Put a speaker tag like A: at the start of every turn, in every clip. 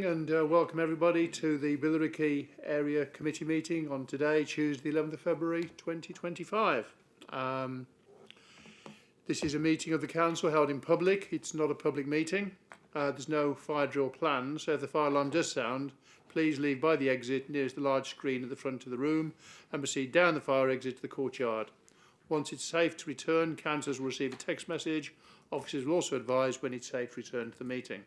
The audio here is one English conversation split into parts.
A: morning and welcome everybody to the Billericay Area Committee meeting on today, Tuesday 11th of February 2025. This is a meeting of the Council held in public. It's not a public meeting. There's no fire drill planned, so if the fire alarm does sound, please leave by the exit nearest the large screen at the front of the room and proceed down the fire exit to the courtyard. Once it's safe to return, councillors will receive a text message. Officers will also advise when it's safe to return to the meeting.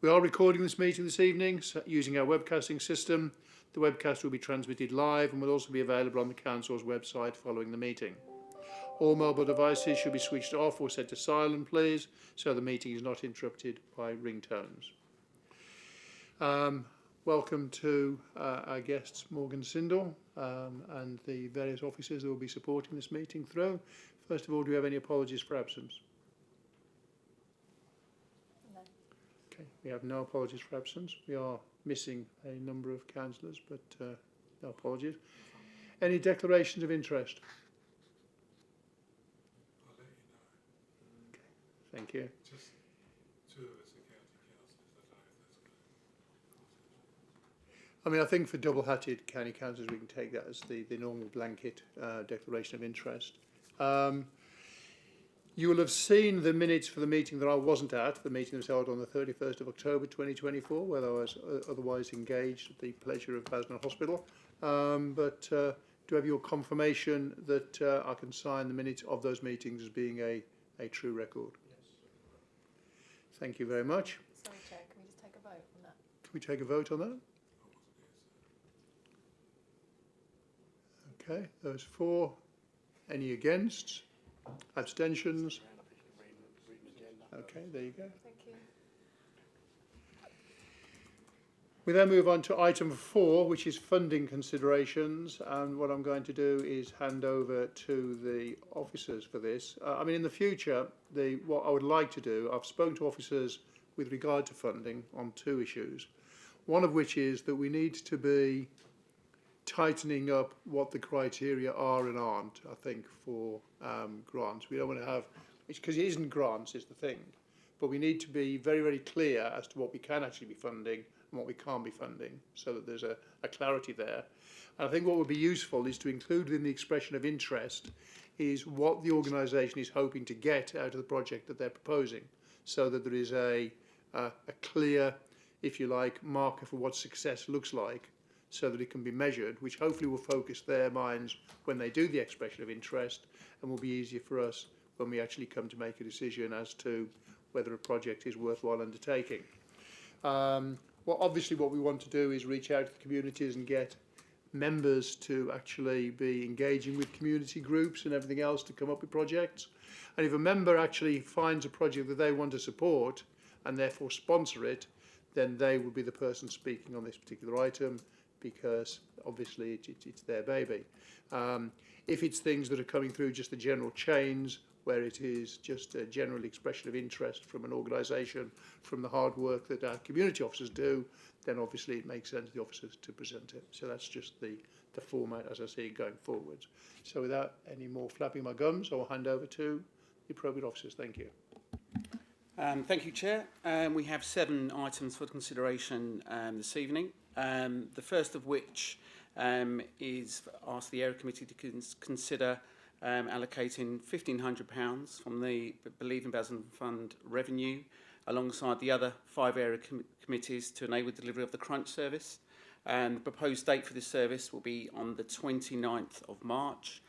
A: We are recording this meeting this evening using our webcasting system. The webcast will be transmitted live and will also be available on the Council's website following the meeting. All mobile devices should be switched off or set to silent, please, so the meeting is not interrupted by ringtones. Welcome to our guests, Morgan Sindel, and the various officers that will be supporting this meeting through. First of all, do we have any apologies for absence? Okay, we have no apologies for absence. We are missing a number of councillors, but no apologies. Any declarations of interest?
B: I'll let you know.
A: Okay, thank you.
B: Just two of us are county councillors. I don't know if that's good.
A: I mean, I think for double-hatted county councillors, we can take that as the normal blanket declaration of interest. You will have seen the minutes for the meeting that I wasn't at. The meeting was held on the 31st of October 2024, where I was otherwise engaged at the pleasure of Basnell Hospital. But do you have your confirmation that I can sign the minutes of those meetings as being a true record?
C: Yes.
A: Thank you very much.
D: Sorry, Chair, can we just take a vote on that?
A: Can we take a vote on that? Okay, those for. Any against? Abstentions? Okay, there you go.
D: Thank you.
A: We then move on to item 4, which is funding considerations, and what I'm going to do is hand over to the officers for this. I mean, in the future, what I would like to do, I've spoken to officers with regard to funding on 2 issues, one of which is that we need to be tightening up what the criteria are and aren't, I think, for grants. We don't want to have, because it isn't grants is the thing, but we need to be very, very clear as to what we can actually be funding and what we can't be funding, so that there's a clarity there. And I think what would be useful is to include within the expression of interest is what the organisation is hoping to get out of the project that they're proposing, so that there is a clear, if you like, marker for what success looks like, so that it can be measured, which hopefully will focus their minds when they do the expression of interest and will be easier for us when we actually come to make a decision as to whether a project is worthwhile undertaking. Well, obviously what we want to do is reach out to the communities and get members to actually be engaging with community groups and everything else to come up with projects. And if a member actually finds a project that they want to support and therefore sponsor it, then they will be the person speaking on this particular item, because obviously it's their baby. If it's things that are coming through just the general chains, where it is just a general expression of interest from an organisation, from the hard work that our community officers do, then obviously it makes sense for the officers to present it. So that's just the format as I see it going forwards. So without any more flapping my gums, I will hand over to the appropriate officers. Thank you.
C: Thank you, Chair. We have 7 items for consideration this evening. The first of which is ask the Area Committee to consider allocating £1,500 from the Believe in Basnell Fund revenue alongside the other 5 area committees to enable delivery of the Crunch service. And the proposed date for this service will be on the 29th of March.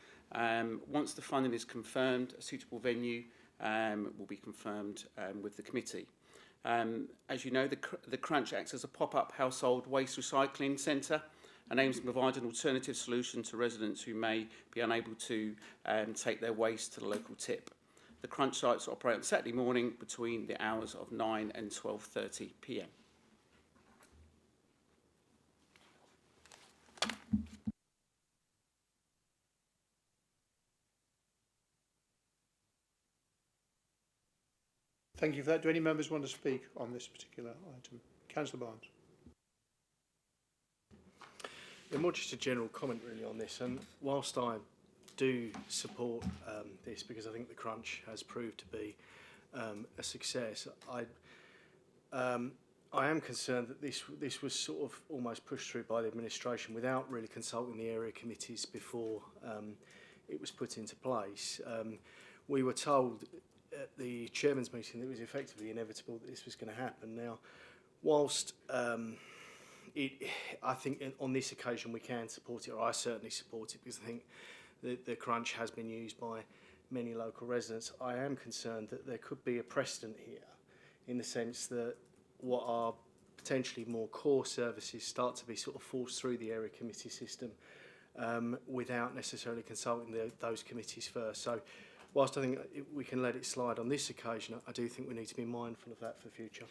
C: Once the funding is confirmed, a suitable venue will be confirmed with the committee. As you know, the Crunch acts as a pop-up household waste recycling centre and aims to provide an alternative solution to residents who may be unable to take their waste to the local tip. The Crunch sites operate on Saturday morning between the hours of 9 and 12:30 p.m.
A: Thank you for that. Do any members want to speak on this particular item? Councillor Barnes.
E: Yeah, more just a general comment really on this, and whilst I do support this because I think the Crunch has proved to be a success, I am concerned that this was sort of almost pushed through by the administration without really consulting the area committees before it was put into place. We were told at the chairman's meeting that it was effectively inevitable that this was going to happen. Now, whilst I think on this occasion we can support it, or I certainly support it, because I think that the crunch has been used by many local residents. I am concerned that there could be a precedent here, in the sense that what are potentially more core services start to be sort of forced through the area committee system without necessarily consulting those committees first. So whilst I think we can let it slide on this occasion, I do think we need to be mindful of that for the future.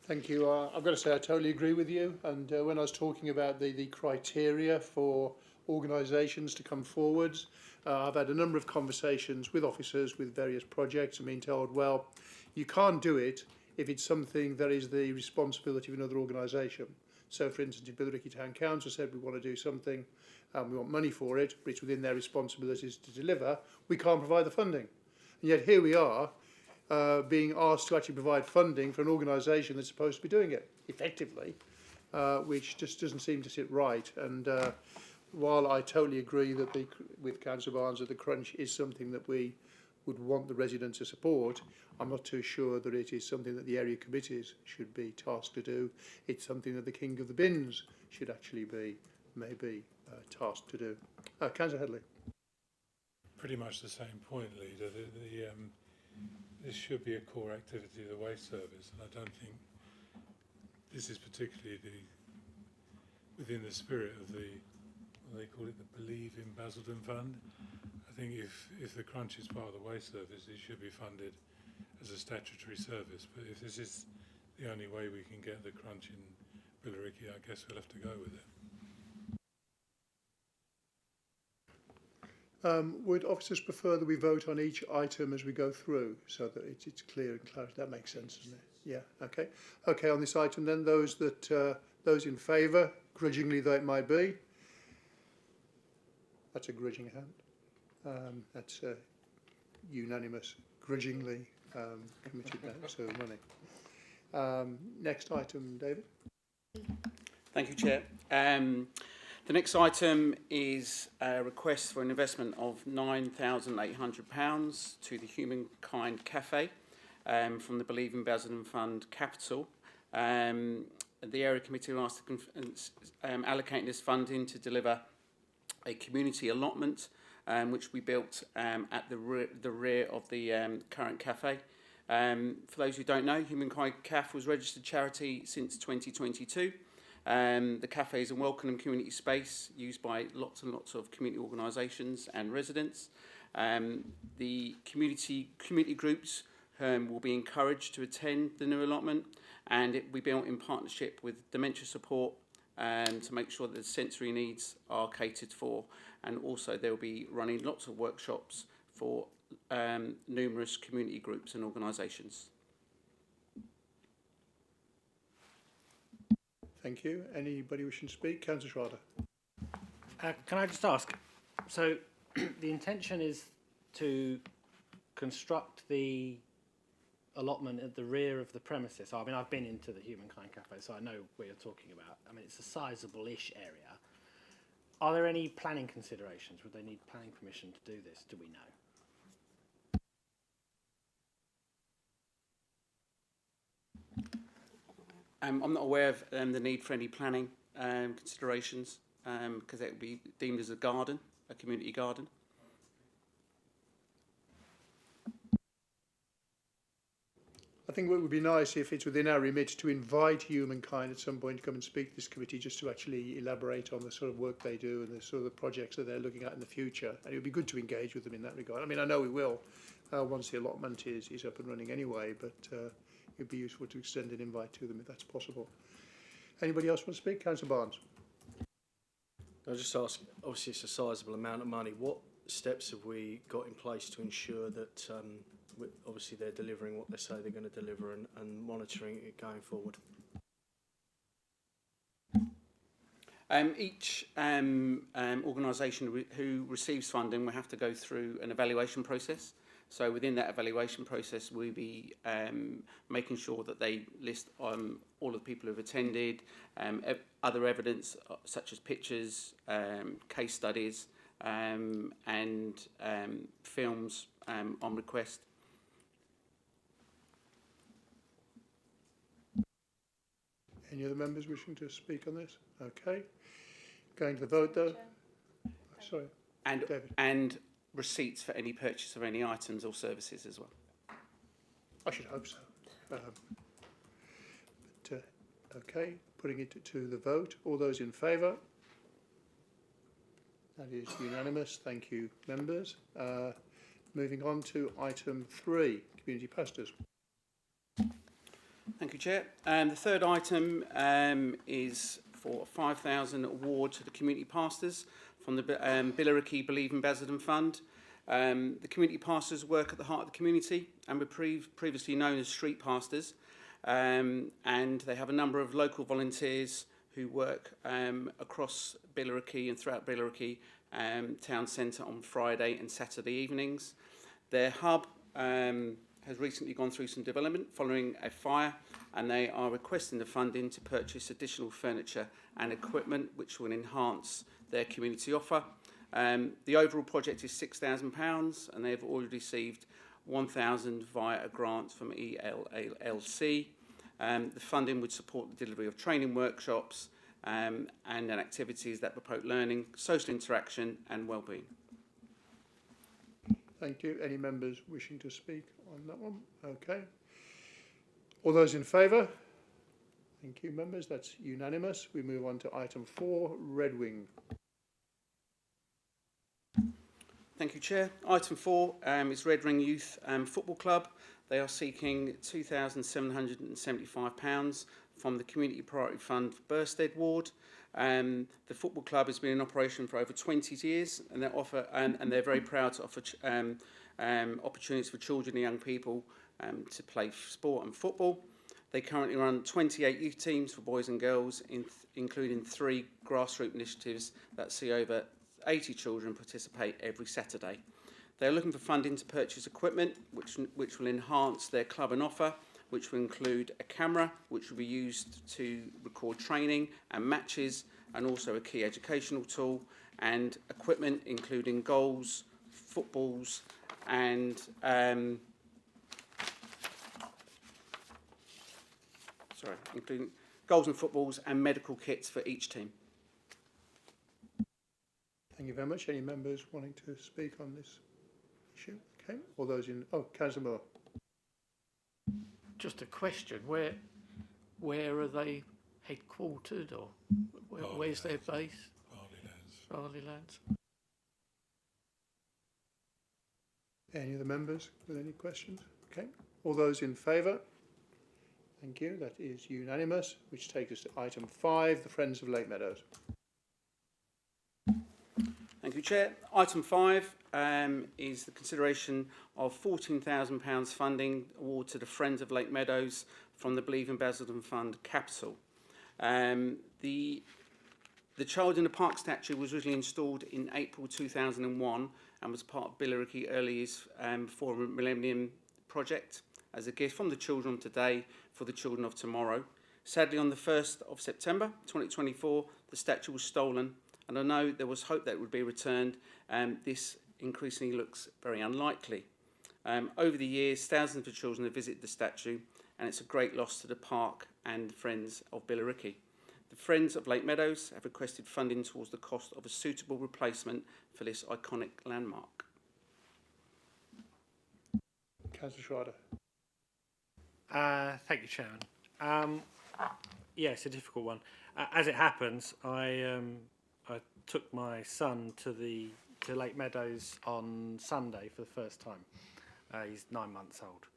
A: Thank you. I've got to say I totally agree with you. And when I was talking about the criteria for organisations to come forwards, I've had a number of conversations with officers with various projects and been told, well, you can't do it if it's something that is the responsibility of another organisation. So, for instance, if Billericay Town Council said we want to do something and we want money for it, but it's within their responsibilities to deliver, we can't provide the funding. And yet here we are, being asked to actually provide funding for an organisation that's supposed to be doing it effectively, which just doesn't seem to sit right. And while I totally agree that with Councillor Barnes that the crunch is something that we would want the residents to support, I'm not too sure that it is something that the area committees should be tasked to do. It's something that the king of the bins should actually be maybe tasked to do. Councillor Headley.
B: Pretty much the same point, Leader. This should be a core activity of the waste service, and I don't think this is particularly within the spirit of what they call it, the Believe in Basildon Fund. I think if the crunch is part of the waste service, it should be funded as a statutory service. But if this is the only way we can get the crunch in Billericay, I guess we'll have to go with it.
A: Would officers prefer that we vote on each item as we go through, so that it's clear and clear? That makes sense, doesn't it? Yeah. Okay. Okay. On this item, then, those in favour, grudgingly though it might be. That's a grudging hand. That's a unanimous, grudgingly committed now to money. Next item, David.
C: Thank you, Chair. The next item is a request for an investment of £9,800 to the Humankind Cafe from the Believe in Basildon Fund Capital. The Area Committee were asked to allocate this funding to deliver a community allotment which we built at the rear of the current cafe. For those who don't know, Humankind Cafe was registered charity since 2022. The cafe is a welcoming community space used by lots and lots of community organisations and residents. The community groups will be encouraged to attend the new allotment, and it will be built in partnership with dementia support to make sure that the sensory needs are catered for, and also they will be running lots of workshops for numerous community groups and organisations.
A: Thank you. Anybody wishing to speak? Councillor Schrader.
F: Can I just ask, so the intention is to construct the allotment at the rear of the premises. I mean, I've been into the Humankind Cafe, so I know what you're talking about. I mean, it's a sizable-ish area. Are there any planning considerations? Would they need planning permission to do this? Do we know?
C: I'm not aware of the need for any planning considerations because it would be deemed as a garden, a community garden.
A: I think it would be nice if it's within our remit to invite Humankind at some point to come and speak to this committee, just to actually elaborate on the sort of work they do and the sort of the projects that they're looking at in the future. And it would be good to engage with them in that regard. I mean, I know we will once the allotment is up and running anyway, but it'd be useful to extend an invite to them if that's possible. Anybody else want to speak? Councillor Barnes.
E: I'll just ask, obviously it's a sizable amount of money. What steps have we got in place to ensure that obviously they're delivering what they say they're going to deliver and monitoring it going forward?
C: Each organisation who receives funding will have to go through an evaluation process. So within that evaluation process, we'll be making sure that they list all of the people who've attended, other evidence such as pictures, case studies, and films on request.
A: Any other members wishing to speak on this? Okay. Going to the vote though.
D: Chair.
A: Sorry,
C: And,
A: David.
C: and receipts for any purchase of any items or services as well.
A: I should hope so. Okay, putting it to the vote. All those in favour? That is unanimous. Thank you, members. Moving on to item 3, community pastors.
C: Thank you, Chair. The third item is for a £5,000 award to the community pastors from the Billericay Believe in Basildon Fund. The community pastors work at the heart of the community and were previously known as street pastors. And they have a number of local volunteers who work across Billericay and throughout Billericay town centre on Friday and Saturday evenings. Their hub has recently gone through some development following a fire, and they are requesting the funding to purchase additional furniture and equipment which will enhance their community offer. The overall project is £6,000 and they've already received £1,000 via a grant from ELLC. The funding would support the delivery of training workshops and activities that promote learning, social interaction and well-being.
A: Thank you. Any members wishing to speak on that one? Okay. All those in favour? Thank you, members. That's unanimous. We move on to item 4, Red Wing.
C: Thank you, Chair. Item 4 is Red Ring Youth Football Club. They are seeking £2,775 from the Community Priority Fund for Burstead Ward. The football club has been in operation for over 20 years, and they're very proud to offer opportunities for children and young people to play sport and football. They currently run 28 youth teams for boys and girls, including 3 grassroots initiatives that see over 80 children participate every Saturday. They're looking for funding to purchase equipment which will enhance their club and offer, which will include a camera which will be used to record training and matches, and also a key educational tool, and equipment including goals, footballs and including goals and footballs and medical kits for each team.
A: Thank you very much. Any members wanting to speak on this issue? Okay. All those in... Oh, Councillor Moore.
G: Just a question, where are they headquartered, or where's their base? Barley Lands.
A: Any other members with any questions? Okay. All those in favour? Thank you. That is unanimous, which takes us to item 5, the Friends of Lake Meadows.
C: Thank you, Chair. Item 5 is the consideration of £14,000 funding award to the Friends of Lake Meadows from the Believe in Basildon Fund Capital. The Child in the Park statue was originally installed in April 2001 and was part of Billericay Early Years for Millennium project as a gift from the children of today for the children of tomorrow. Sadly, on the 1st of September 2024, the statue was stolen, and I know there was hope that it would be returned. This increasingly looks very unlikely. Over the years, thousands of children have visited the statue, and it's a great loss to the park and Friends of Billericay. The Friends of Lake Meadows have requested funding towards the cost of a suitable replacement for this iconic landmark.
A: Councillor Schrader.
F: Thank you, Chairman. Yeah, it's a difficult one. As it happens, I took my son to Lake Meadows on Sunday for the first time. He's 9 months old,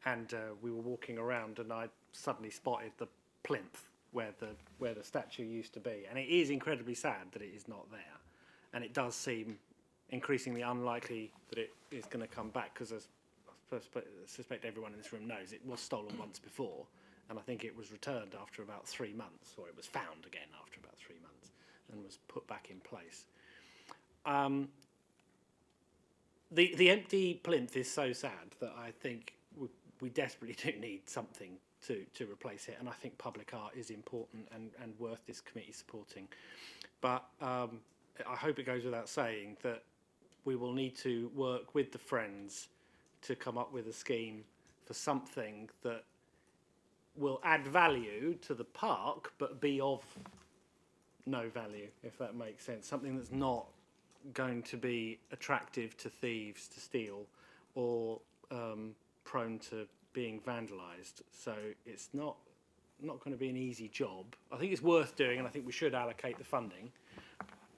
F: and we were walking around, and I suddenly spotted the plinth where the statue used to be, and it is incredibly sad that it is not there, and it does seem increasingly unlikely that it is going to come back, because as I suspect everyone in this room knows, it was stolen once before, and I think it was returned after about 3 months, or it was found again after about 3 months and was put back in place. the empty plinth is so sad that I think we desperately do need something to replace it, and I think public art is important and worth this committee supporting. But I hope it goes without saying that we will need to work with the Friends to come up with a scheme for something that will add value to the park but be of no value, if that makes sense. Something that's not going to be attractive to thieves to steal or prone to being vandalised. So it's not going to be an easy job. I think it's worth doing, and I think we should allocate the funding.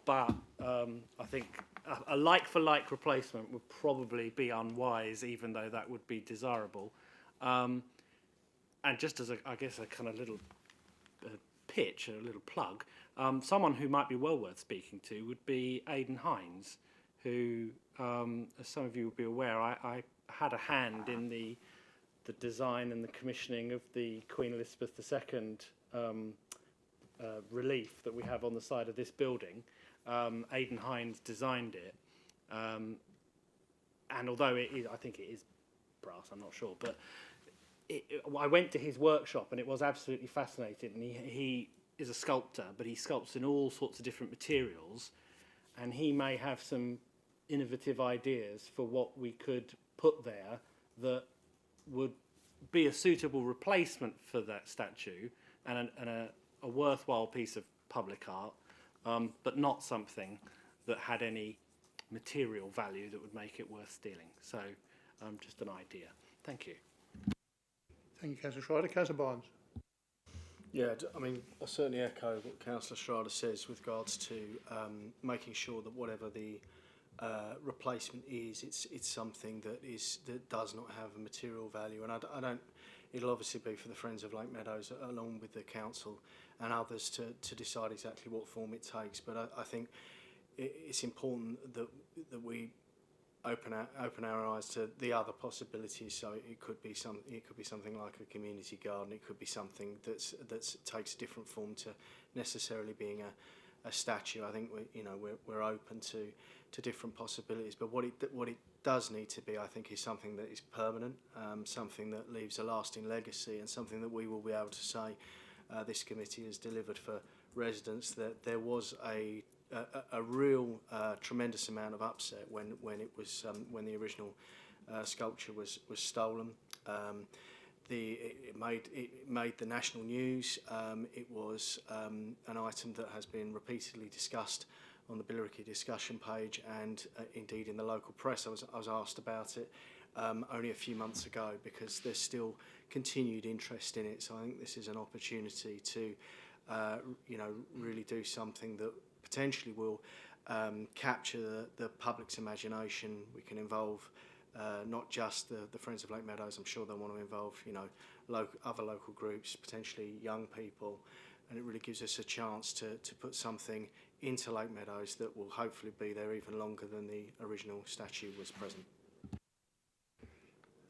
F: But I think a like-for-like replacement would probably be unwise, even though that would be desirable. And just as I guess a kind of little pitch, a little plug, someone who might be well worth speaking to would be Aidan Hines, who, as some of you will be aware, I had a hand in the design and the commissioning of the Queen Elizabeth II relief that we have on the side of this building. Aidan Hines designed it, and although I think it is brass, I'm not sure, but I went to his workshop and it was absolutely fascinating. And he is a sculptor, but he sculpts in all sorts of different materials, and he may have some innovative ideas for what we could put there that would be a suitable replacement for that statue and a worthwhile piece of public art, but not something that had any material value that would make it worth stealing. So just an idea. Thank you.
A: Thank you, Councillor Schrader. Councillor Barnes.
E: Yeah, I mean, I certainly echo what Councillor Schrader says with regards to making sure that whatever the replacement is, it's something that does not have a material value. And I don't. It'll obviously be for the Friends of Lake Meadows, along with the council and others, to decide exactly what form it takes. But I think it's important that we open our eyes to the other possibilities. So it could be something like a community garden. It could be something that takes a different form to necessarily being a statue. I think we're open to different possibilities. But what it does need to be, I think, is something that is permanent, something that leaves a lasting legacy, and something that we will be able to say this committee has delivered for residents. That there was a real tremendous amount of upset when the original sculpture was stolen. It made the national news. It was an item that has been repeatedly discussed on the Billericay discussion page, and indeed in the local press. I was asked about it only a few months ago, because there's still continued interest in it. So I think this is an opportunity to really do something that potentially will capture the public's imagination. We can involve not just the Friends of Lake Meadows. I'm sure they'll want to involve other local groups, potentially young people, and it really gives us a chance to put something into Lake Meadows that will hopefully be there even longer than the original statue was present.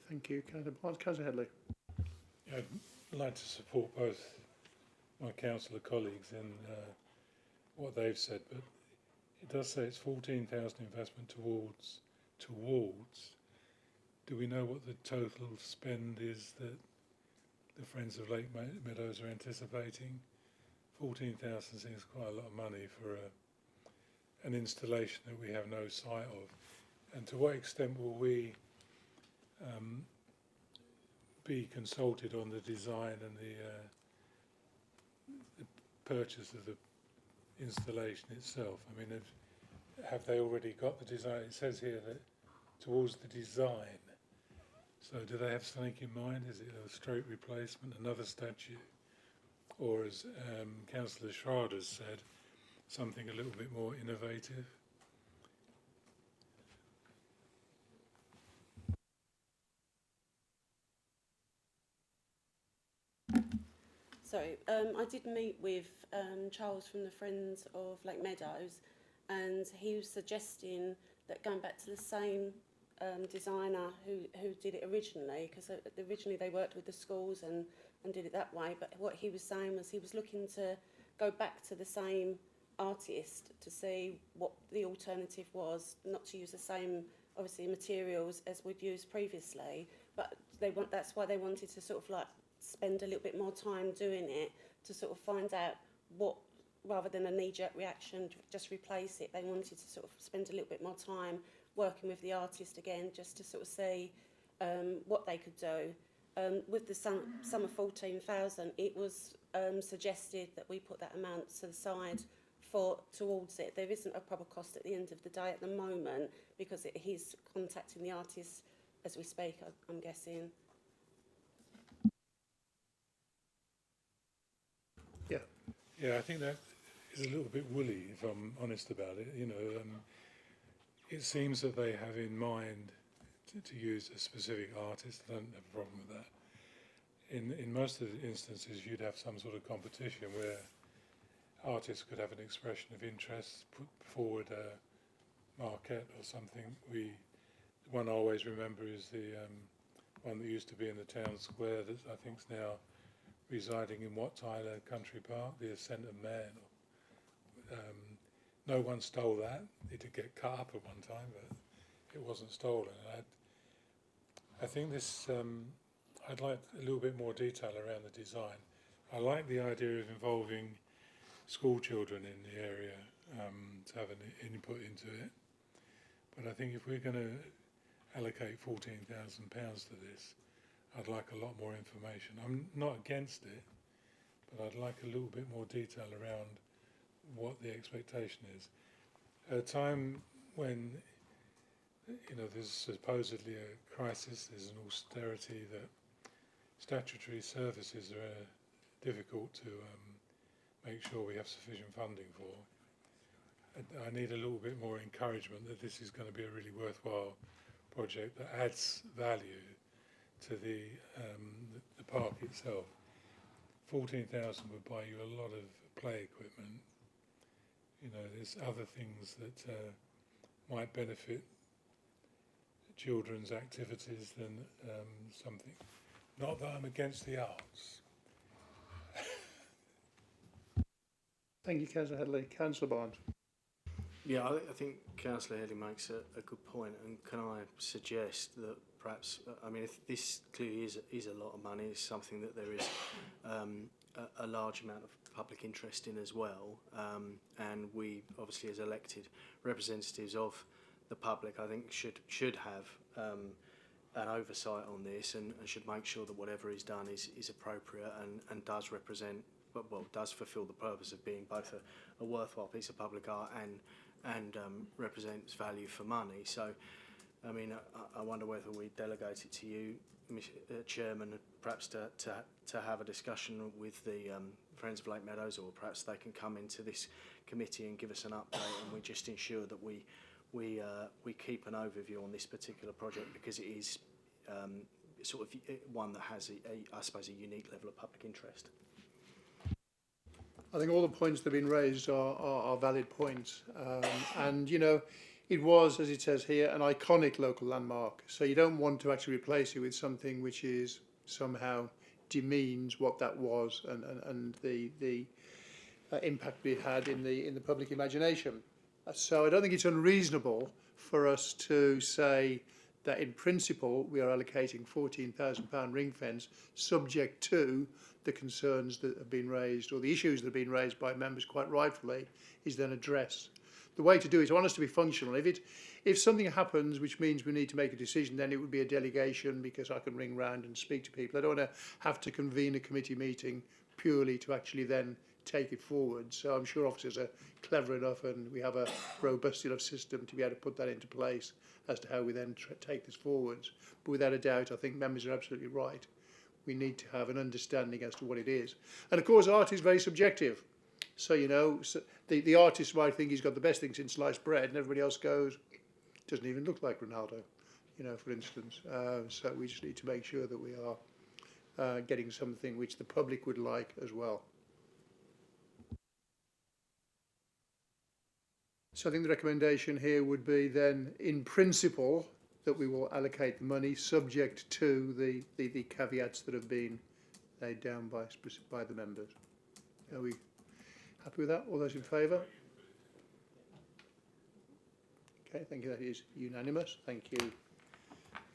A: Thank you, Councillor Barnes. Councillor Headley.
B: Yeah, I'd like to support both my councillor colleagues in what they've said, but it does say it's 14,000 investment towards. Do we know what the total spend is that the Friends of Lake Meadows are anticipating? 14,000 seems quite a lot of money for an installation that we have no sight of. And to what extent will we be consulted on the design and the purchase of the installation itself? I mean, have they already got the design? It says here that towards the design. So do they have something in mind? Is it a straight replacement, another statue? Or, as Councillor Schrader said, something a little bit more innovative?
H: Sorry, I did meet with Charles from the Friends of Lake Meadows, and he was suggesting that going back to the same designer who did it originally, because originally they worked with the schools and did it that way, but what he was saying was he was looking to go back to the same artist to see what the alternative was, not to use the same obviously materials as we'd used previously, but that's why they wanted to sort of like spend a little bit more time doing it to sort of find out what, rather than a knee-jerk reaction, just replace it. They wanted to sort of spend a little bit more time working with the artist again, just to sort of see what they could do. With the sum of 14,000, it was suggested that we put that amount to the side towards it. There isn't a proper cost at the end of the day at the moment, because he's contacting the artist as we speak, I'm guessing.
A: Yeah.
B: Yeah, I think that is a little bit woolly, if I'm honest about it. You know, it seems that they have in mind to use a specific artist. I don't have a problem with that. In most of the instances, you'd have some sort of competition where artists could have an expression of interest, put forward a marquette or something. The one I always remember is the one that used to be in the town square that I think is now residing in Wat Tyler Country Park, the Ascent of Man. No one stole that. It did get cut up at one time, but it wasn't stolen. I think this, I'd like a little bit more detail around the design. I like the idea of involving school children in the area to have an input into it. But I think if we're going to allocate £14,000 to this, I'd like a lot more information. I'm not against it, but I'd like a little bit more detail around what the expectation is. At a time when, you know, there's supposedly a crisis, there's an austerity that statutory services are difficult to make sure we have sufficient funding for. I need a little bit more encouragement that this is going to be a really worthwhile project that adds value to the park itself. 14,000 would buy you a lot of play equipment. You know, there's other things that might benefit children's activities than something. Not that I'm against the arts.
A: Thank you, Councillor Headley. Councillor Barnes.
E: Yeah, I think Councillor Headley makes a good point, and can I suggest that perhaps, I mean, if this clearly is a lot of money, it's something that there is a large amount of public interest in as well, and we obviously as elected representatives of the public, I think should have an oversight on this and should make sure that whatever is done is appropriate and does represent, well, does fulfil the purpose of being both a worthwhile piece of public art and represents value for money. So, I mean, I wonder whether we delegate it to you, Chairman, perhaps to have a discussion with the Friends of Lake Meadows, or perhaps they can come into this committee and give us an update, and we just ensure that we keep an overview on this particular project, because it is sort of one that has, I suppose, a unique level of public interest.
A: I think all the points that have been raised are valid points. And, you know, it was, as it says here, an iconic local landmark. So you don't want to actually replace it with something which is somehow demeans what that was and the impact we had in the public imagination. So I don't think it's unreasonable for us to say that in principle we are allocating £14,000 ring fence, subject to the concerns that have been raised, or the issues that have been raised by members quite rightfully, is then addressed. The way to do it, I want us to be functional. If something happens which means we need to make a decision, then it would be a delegation, because I can ring round and speak to people. I don't want to have to convene a committee meeting purely to actually then take it forward. So I'm sure officers are clever enough, and we have a robust enough system to be able to put that into place as to how we then take this forwards. But without a doubt, I think members are absolutely right. We need to have an understanding as to what it is. And of course, art is very subjective. So, you know, the artist might think he's got the best thing since sliced bread, and everybody else goes, doesn't even look like Ronaldo, you know, for instance. So we just need to make sure that we are getting something which the public would like as well. So I think the recommendation here would be then, in principle, that we will allocate the money subject to the caveats that have been laid down by the members. Are we happy with that? All those in favour? Okay, thank you. That is unanimous. Thank you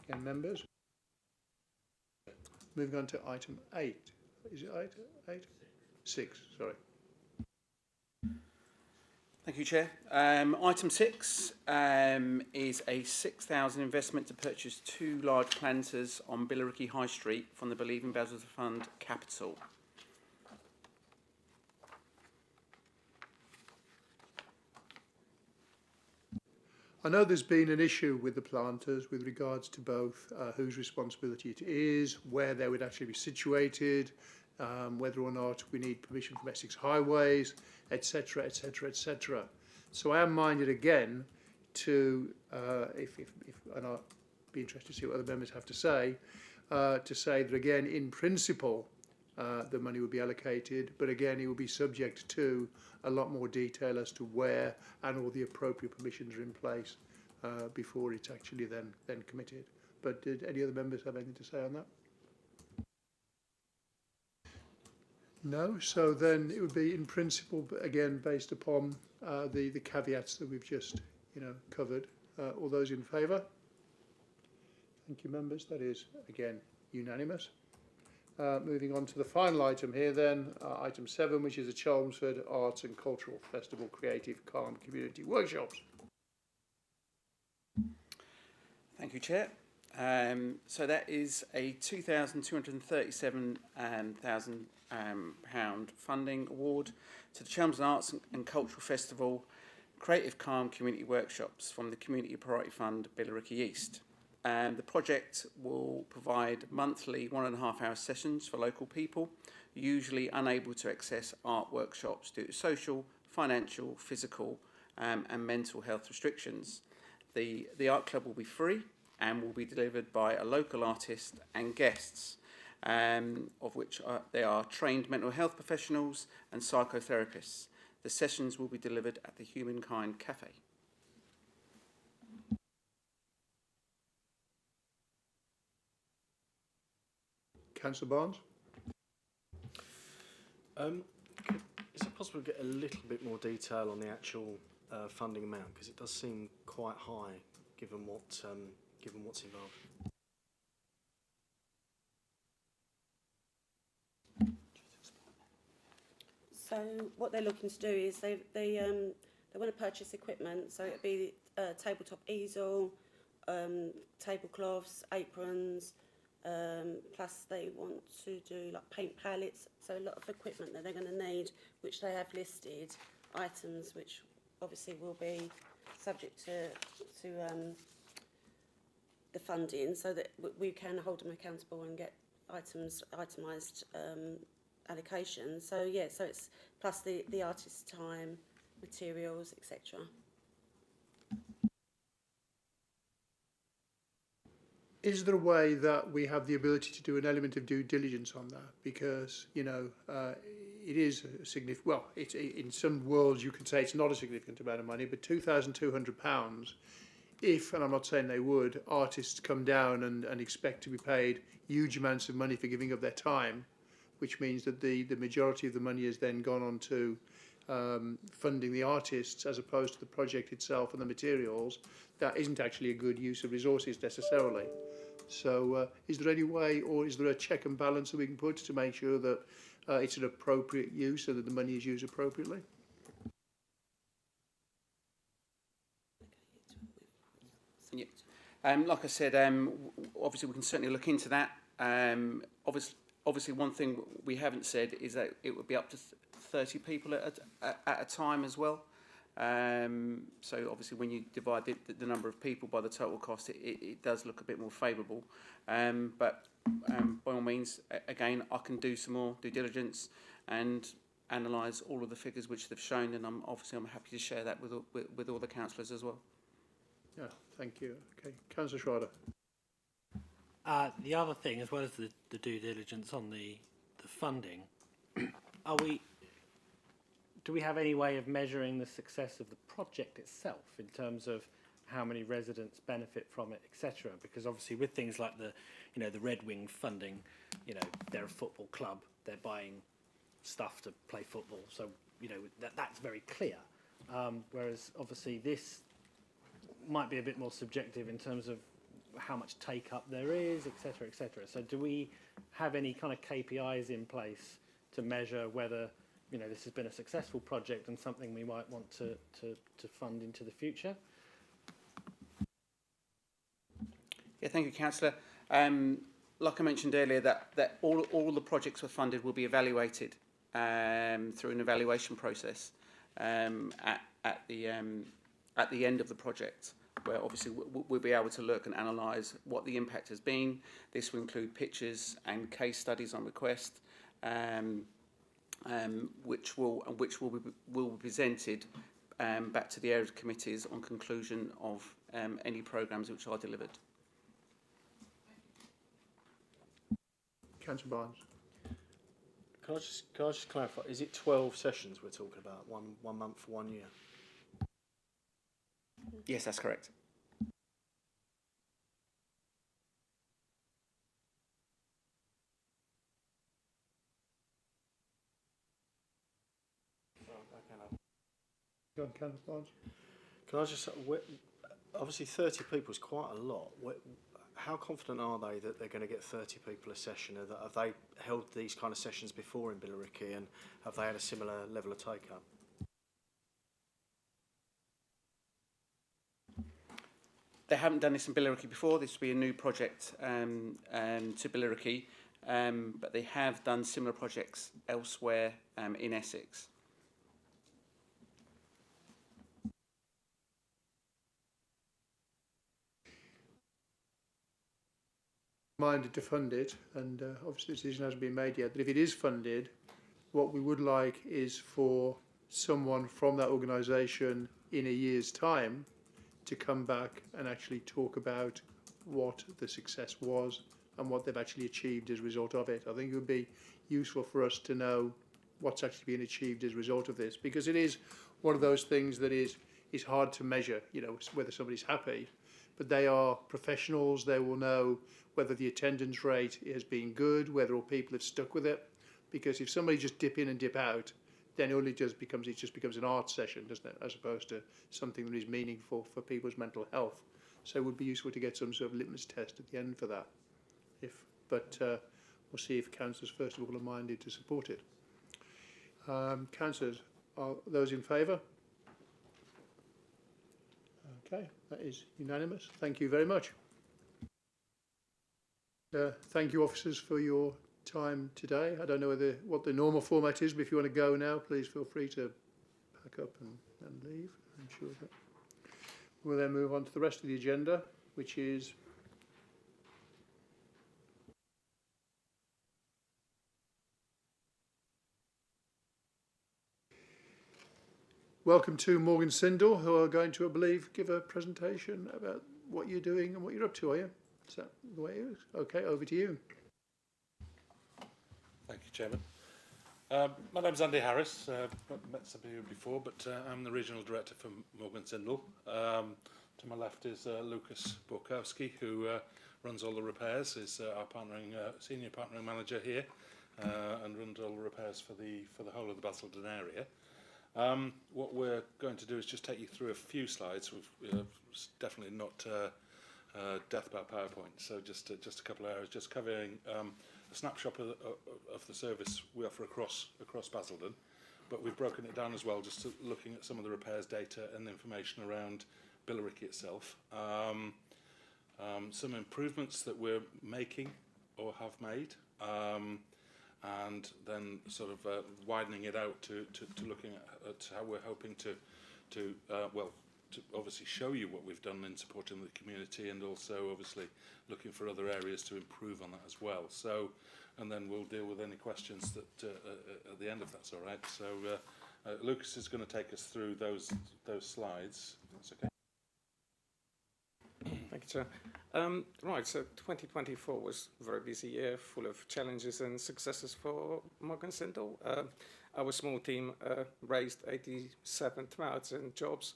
A: again, members. Moving on to item 8. Is it 8? 8? 6, sorry.
C: Thank you, Chair. Item 6 is a £6,000 investment to purchase 2 large planters on Billericay High Street from the Believe in Basildon Fund Capital.
A: I know there's been an issue with the planters with regards to both whose responsibility it is, where they would actually be situated, whether or not we need permission from Essex Highways, etc., etc., etc. So I am minded again to, and I'll be interested to see what other members have to say that again, in principle, the money will be allocated, but again, it will be subject to a lot more detail as to where and all the appropriate permissions are in place before it's actually then committed. But did any other members have anything to say on that? No, so then it would be in principle, but again, based upon the caveats that we've just, covered. All those in favour? Thank you, members. That is, again, unanimous. Moving on to the final item here then, item 7, which is the Chelmsford Arts and Cultural Festival Creative Calm Community Workshops.
C: Thank you, Chair. So that is a £2,237,000 funding award to the Chelmsford Arts and Cultural Festival Creative Calm Community Workshops from the Community Priority Fund Billericay East. The project will provide monthly 1.5-hour sessions for local people, usually unable to access art workshops due to social, financial, physical and mental health restrictions. The art club will be free and will be delivered by a local artist and guests, of which they are trained mental health professionals and psychotherapists. The sessions will be delivered at the Humankind Cafe.
A: Councillor Barnes?
E: Is it possible to get a little bit more detail on the actual funding amount, because it does seem quite high given what's involved?
H: So what they're looking to do is they want to purchase equipment. So it'd be a tabletop easel, tablecloths, aprons. Plus they want to do like paint palettes, so a lot of equipment that they're going to need, which they have listed, items which obviously will be subject to the funding, so that we can hold them accountable and get itemised allocations. So yeah, so it's plus the artist's time, materials, etc.
A: Is there a way that we have the ability to do an element of due diligence on that? Because, it is a significant, well, it's, in some worlds you could say it's not a significant amount of money, but £2,200, if, and I'm not saying they would, artists come down and expect to be paid huge amounts of money for giving up their time, which means that the majority of the money has then gone on to funding the artists as opposed to the project itself and the materials, that isn't actually a good use of resources necessarily. So is there any way, or is there a check and balance that we can put to make sure that it's an appropriate use so that the money is used appropriately?
C: Yeah. Like I said, obviously we can certainly look into that. Obviously one thing we haven't said is that it would be up to 30 people at a time as well. So obviously when you divide the number of people by the total cost, it does look a bit more favourable. But by all means, again, I can do some more due diligence and analyse all of the figures which they've shown, and I'm happy to share that with all the councillors as well.
A: Yeah, thank you. Okay, Councillor Schrader.
F: The other thing, as well as the due diligence on the funding, do we have any way of measuring the success of the project itself in terms of how many residents benefit from it, etc.? Because obviously with things like the Red Wing funding, they're a football club, they're buying stuff to play football, so that's very clear. Whereas obviously this might be a bit more subjective in terms of how much take up there is, etc., etc. So do we have any kind of KPIs in place to measure whether, you know, this has been a successful project and something we might want to fund into the future?
C: Yeah, thank you, Councillor. Like I mentioned earlier, that all the projects were funded will be evaluated through an evaluation process at the end of the project, where obviously we'll be able to look and analyse what the impact has been. This will include pictures and case studies on request, which will be presented back to the area committees on conclusion of any programmes which are delivered.
A: Councillor Barnes.
E: Can I just clarify? Is it 12 sessions we're talking about? One month for 1 year?
C: Yes, that's correct.
A: Go on, Councillor Barnes.
E: Can I just say, obviously 30 people is quite a lot. How confident are they that they're going to get 30 people a session? Have they held these kind of sessions before in Billericay, and have they had a similar level of take-up?
C: They haven't done this in Billericay before. This will be a new project to Billericay, but they have done similar projects elsewhere in Essex.
A: Minded to fund it, and obviously the decision hasn't been made yet, but if it is funded, what we would like is for someone from that organisation in a year's time to come back and actually talk about what the success was and what they've actually achieved as a result of it. I think it would be useful for us to know what's actually been achieved as a result of this, because it is one of those things that is hard to measure, you know, whether somebody's happy, but they are professionals. They will know whether the attendance rate has been good, whether all people have stuck with it, because if somebody just dip in and dip out, then it just becomes an art session, doesn't it, as opposed to something that is meaningful for people's mental health. So it would be useful to get some sort of litmus test at the end for that. But we'll see if councillors first of all are minded to support it. Councillors, are those in favour? Okay, that is unanimous. Thank you very much. Thank you, officers, for your time today. I don't know what the normal format is, but if you want to go now, please feel free to pack up and leave. I'm sure that we'll then move on to the rest of the agenda, which is welcome to Morgan Sindall, who are going to, I believe, give a presentation about what you're doing and what you're up to, are you? Is that the way it is? Okay, over to you.
B: Thank you, Chairman. My name's Andy Harris. I've met some of you before, but I'm the Regional Director for Morgan Sindall. To my left is Lucas Borkowski, who runs all the repairs, is our senior partnering manager here, and runs all the repairs for the whole of the Basildon area. What we're going to do is just take you through a few slides. We've definitely not death by PowerPoint, so just a couple of areas, just covering a snapshot of the service we offer across Basildon, but we've broken it down as well, just looking at some of the repairs data and information around Billericay itself. Some improvements that we're making or have made, and then sort of widening it out to looking at how we're hoping to obviously show you what we've done in supporting the community, and also obviously looking for other areas to improve on that as well. So, and then we'll deal with any questions that at the end, if that's all right. So Lucas is going to take us through those slides. That's okay.
I: Thank you, Chair. Right, so 2024 was a very busy year, full of challenges and successes for Morgan Sindall. Our small team raised 87,000 jobs.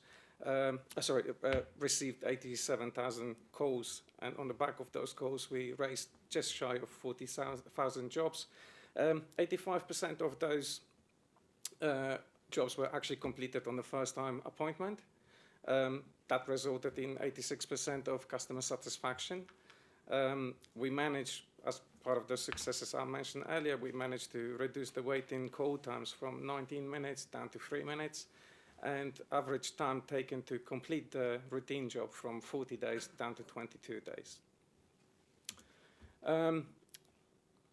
I: Received 87,000 calls, and on the back of those calls, we raised just shy of 40,000 jobs. 85% of those jobs were actually completed on the first-time appointment. That resulted in 86% of customer satisfaction. We managed, as part of the successes I mentioned earlier, we managed to reduce the waiting call times from 19 minutes down to 3 minutes, and average time taken to complete the routine job from 40 days down to 22 days.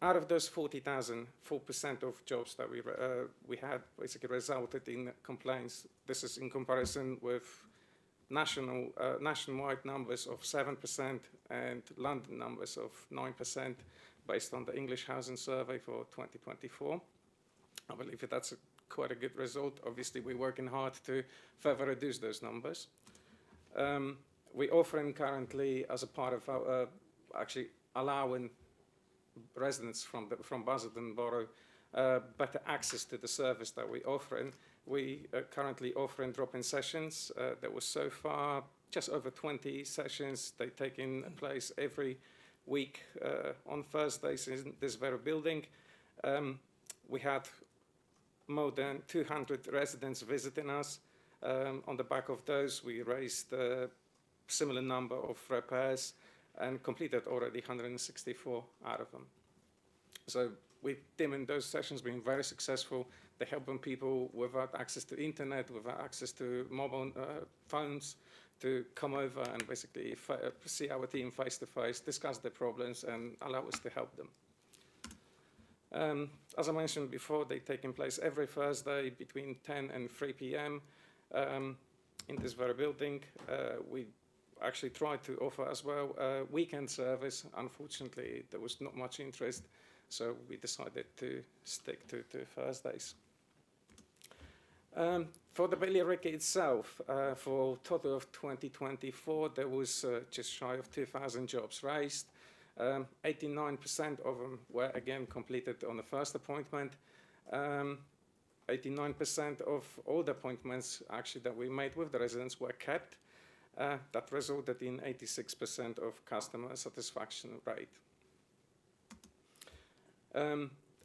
I: Out of those 40,000, 4% of jobs that we had basically resulted in complaints. This is in comparison with nationwide numbers of 7% and London numbers of 9% based on the English Housing Survey for 2024. I believe that's quite a good result. Obviously, we're working hard to further reduce those numbers. We're offering currently, as a part of our, actually allowing residents from Basildon Borough better access to the service that we're offering. We are currently offering drop-in sessions. There was so far just over 20 sessions. They take in place every week on Thursdays in this very building. We had more than 200 residents visiting us. On the back of those, we raised a similar number of repairs and completed already 164 out of them. So we've deemed those sessions being very successful. They're helping people without access to internet, without access to mobile phones, to come over and basically see our team face to face, discuss their problems, and allow us to help them. As I mentioned before, they're taking place every Thursday between 10 and 3 p.m. In this very building. We actually tried to offer as well a weekend service. Unfortunately, there was not much interest, so we decided to stick to Thursdays. For the Billericay itself, for total of 2024, there was just shy of 2,000 jobs raised. 89% of them were again completed on the first appointment. 89% of all the appointments actually that we made with the residents were kept. That resulted in 86% of customer satisfaction rate.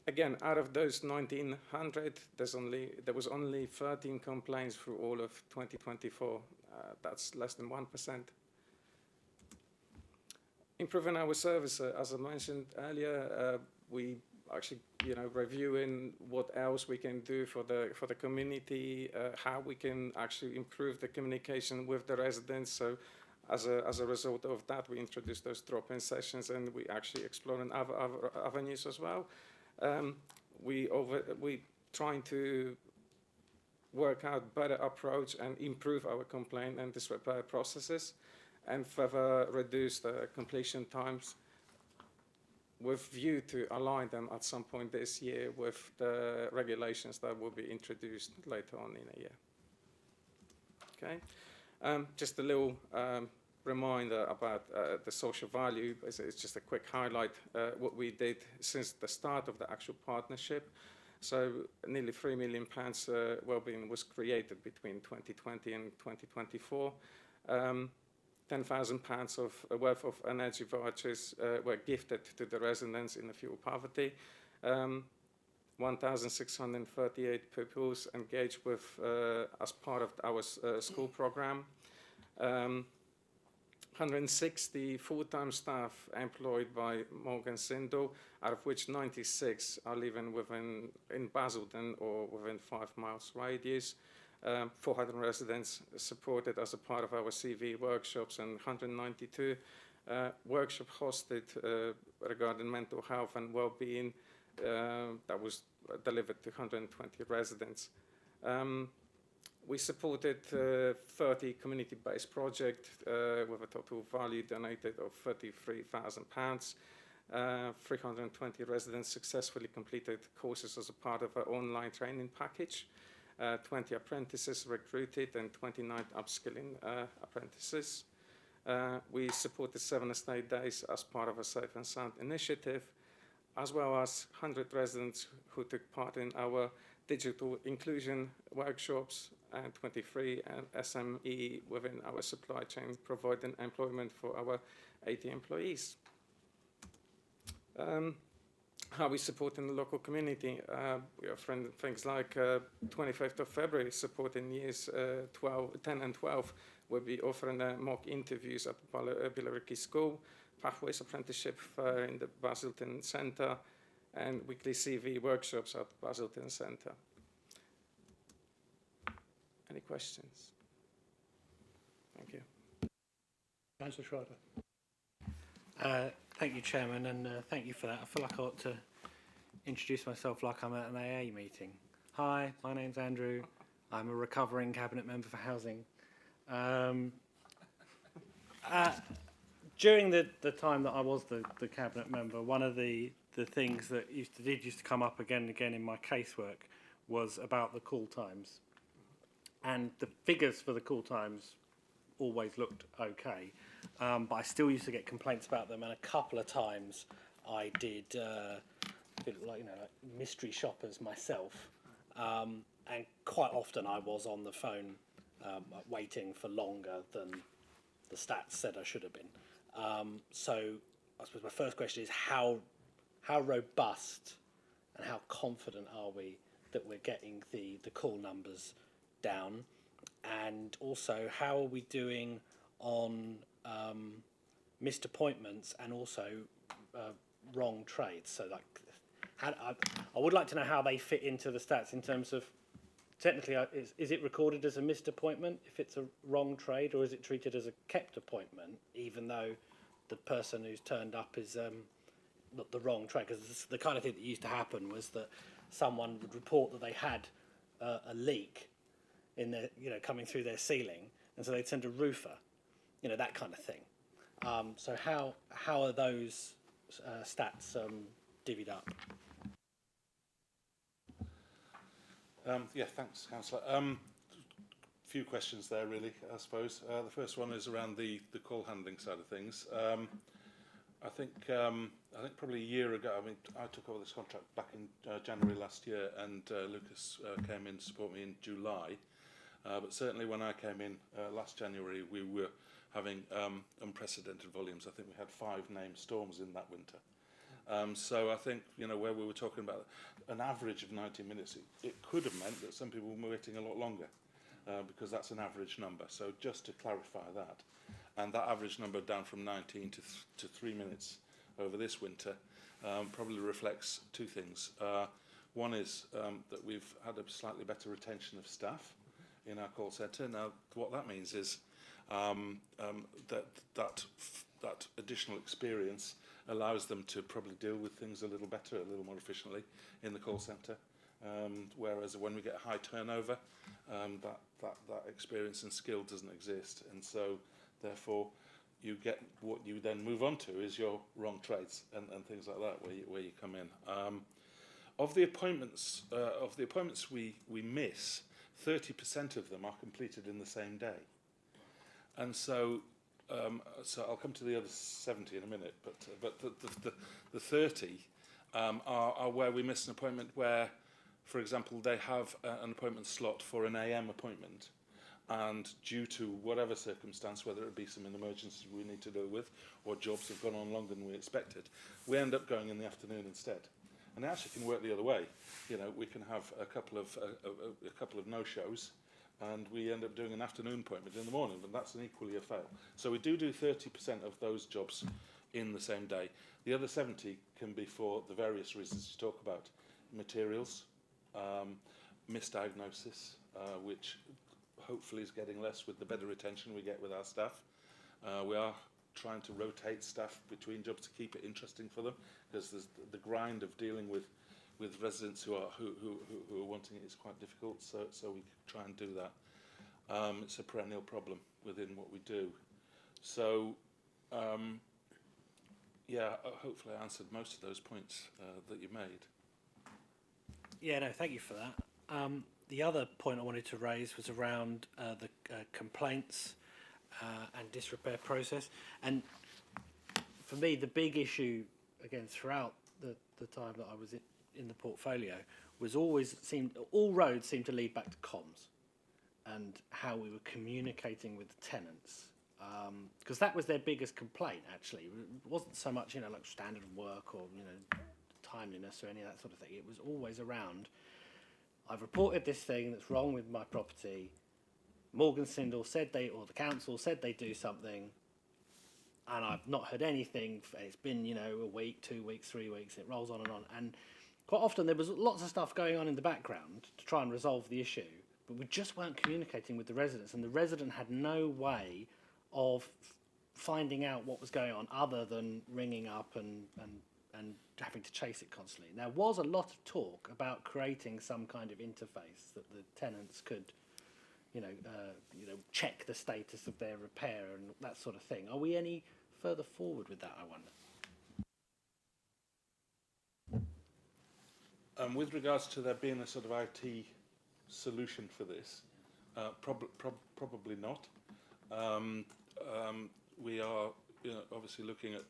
I: Again, out of those 1,900, there was only 13 complaints through all of 2024. That's less than 1%. Improving our service, as I mentioned earlier, we actually, reviewing what else we can do for the community, how we can actually improve the communication with the residents. So, as a result of that, we introduced those drop-in sessions, and we actually exploring other avenues as well. We trying to work out better approach and improve our complaint and disrepair processes, and further reduce the completion times, with view to align them at some point this year with the regulations that will be introduced later on in a year. Okay, just a little reminder about the social value. It's just a quick highlight what we did since the start of the actual partnership. So nearly £3 million wellbeing was created between 2020 and 2024. £10,000 worth of energy vouchers were gifted to the residents in the fuel poverty. 1,638 pupils engaged with as part of our school program. 160 full-time staff employed by Morgan Sindall, out of which 96 are living in Basildon or within 5 miles radius. 400 residents supported as a part of our CV workshops, and 192 workshops hosted regarding mental health and well-being that was delivered to 120 residents. We supported 30 community-based projects with a total value donated of £33,000. 320 residents successfully completed courses as a part of our online training package. 20 apprentices recruited and 29 upskilling apprentices. We supported 7 estate days as part of a Safe and Sound initiative, as well as 100 residents who took part in our digital inclusion workshops, and 23 SME within our supply chain, providing employment for our 80 employees. How we support in the local community. We offer things like 25th of February, supporting years 10 and 12 We'll be offering mock interviews at Billericay School, Pathways Apprenticeship Fair in the Basildon Centre, and weekly CV workshops at Basildon Centre. Any questions? Thank you.
A: Councillor Schreiber.
F: Thank you, Chairman, and thank you for that. I feel like I ought to introduce myself like I'm at an AA meeting. Hi, my name's Andrew. I'm a recovering Cabinet Member for Housing. During the time that I was the Cabinet Member, one of the things that used to come up again and again in my casework was about the call times. And the figures for the call times always looked okay, but I still used to get complaints about them, and a couple of times I did like mystery shoppers myself, and quite often I was on the phone waiting for longer than the stats said I should have been. So I suppose my first question is how robust and how confident are we that we're getting the call numbers down, and also how are we doing on missed appointments and also wrong trades? So like, I would like to know how they fit into the stats in terms of technically, is it recorded as a missed appointment if it's a wrong trade, or is it treated as a kept appointment even though the person who's turned up is not the wrong trade? Because the kind of thing that used to happen was that someone would report that they had a leak in their, coming through their ceiling, and so they'd send a roofer, that kind of thing. So how are those stats divvied up?
J: Yeah, thanks, Councillor. Few questions there, really, I suppose. The first one is around the call handling side of things. I think probably a year ago, I took over this contract back in January last year, and Lucas came in to support me in July. But certainly when I came in last January, we were having unprecedented volumes. I think we had 5 named storms in that winter. So I think, where we were talking about an average of 90 minutes, it could have meant that some people were waiting a lot longer, because that's an average number. So just to clarify that, and that average number down from 19 to 3 minutes over this winter probably reflects 2 things. One is that we've had a slightly better retention of staff in our call centre. Now, what that means is that additional experience allows them to probably deal with things a little better, a little more efficiently in the call centre. Whereas when we get high turnover, that experience and skill doesn't exist, and so therefore you get what you then move on to is your wrong trades and things like that where you come in. Of the appointments we miss, 30% of them are completed in the same day, and so I'll come to the other 70 in a minute, but the 30 are where we miss an appointment where, for example, they have an appointment slot for an AM appointment, and due to whatever circumstance, whether it be some emergencies we need to deal with or jobs have gone on longer than we expected, we end up going in the afternoon instead. And it actually can work the other way. We can have a couple of no-shows, and we end up doing an afternoon appointment in the morning, but that's an equally a fail. So we do 30% of those jobs in the same day. The other 70 can be for the various reasons you talk about: materials, misdiagnosis, which hopefully is getting less with the better retention we get with our staff. We are trying to rotate staff between jobs to keep it interesting for them, because the grind of dealing with residents who are wanting it is quite difficult. So we try and do that. It's a perennial problem within what we do. So hopefully I answered most of those points that you made.
F: Yeah, no, thank you for that. The other point I wanted to raise was around the complaints and disrepair process. And for me, the big issue, again, throughout the time that I was in the portfolio, was all roads seemed to lead back to comms and how we were communicating with the tenants. Because that was their biggest complaint, actually. It wasn't so much, like standard of work or, timeliness or any of that sort of thing. It was always around, I've reported this thing that's wrong with my property. Morgan Sindall said or the council said they'd do something, and I've not heard anything. It's been, a week, 2 weeks, 3 weeks. It rolls on. And quite often there was lots of stuff going on in the background to try and resolve the issue, but we just weren't communicating with the residents, and the resident had no way of finding out what was going on other than ringing up and having to chase it constantly. There was a lot of talk about creating some kind of interface that the tenants could, check the status of their repair and that sort of thing. Are we any further forward with that, I wonder?
J: With regards to there being a sort of IT solution for this, probably not. We are obviously looking at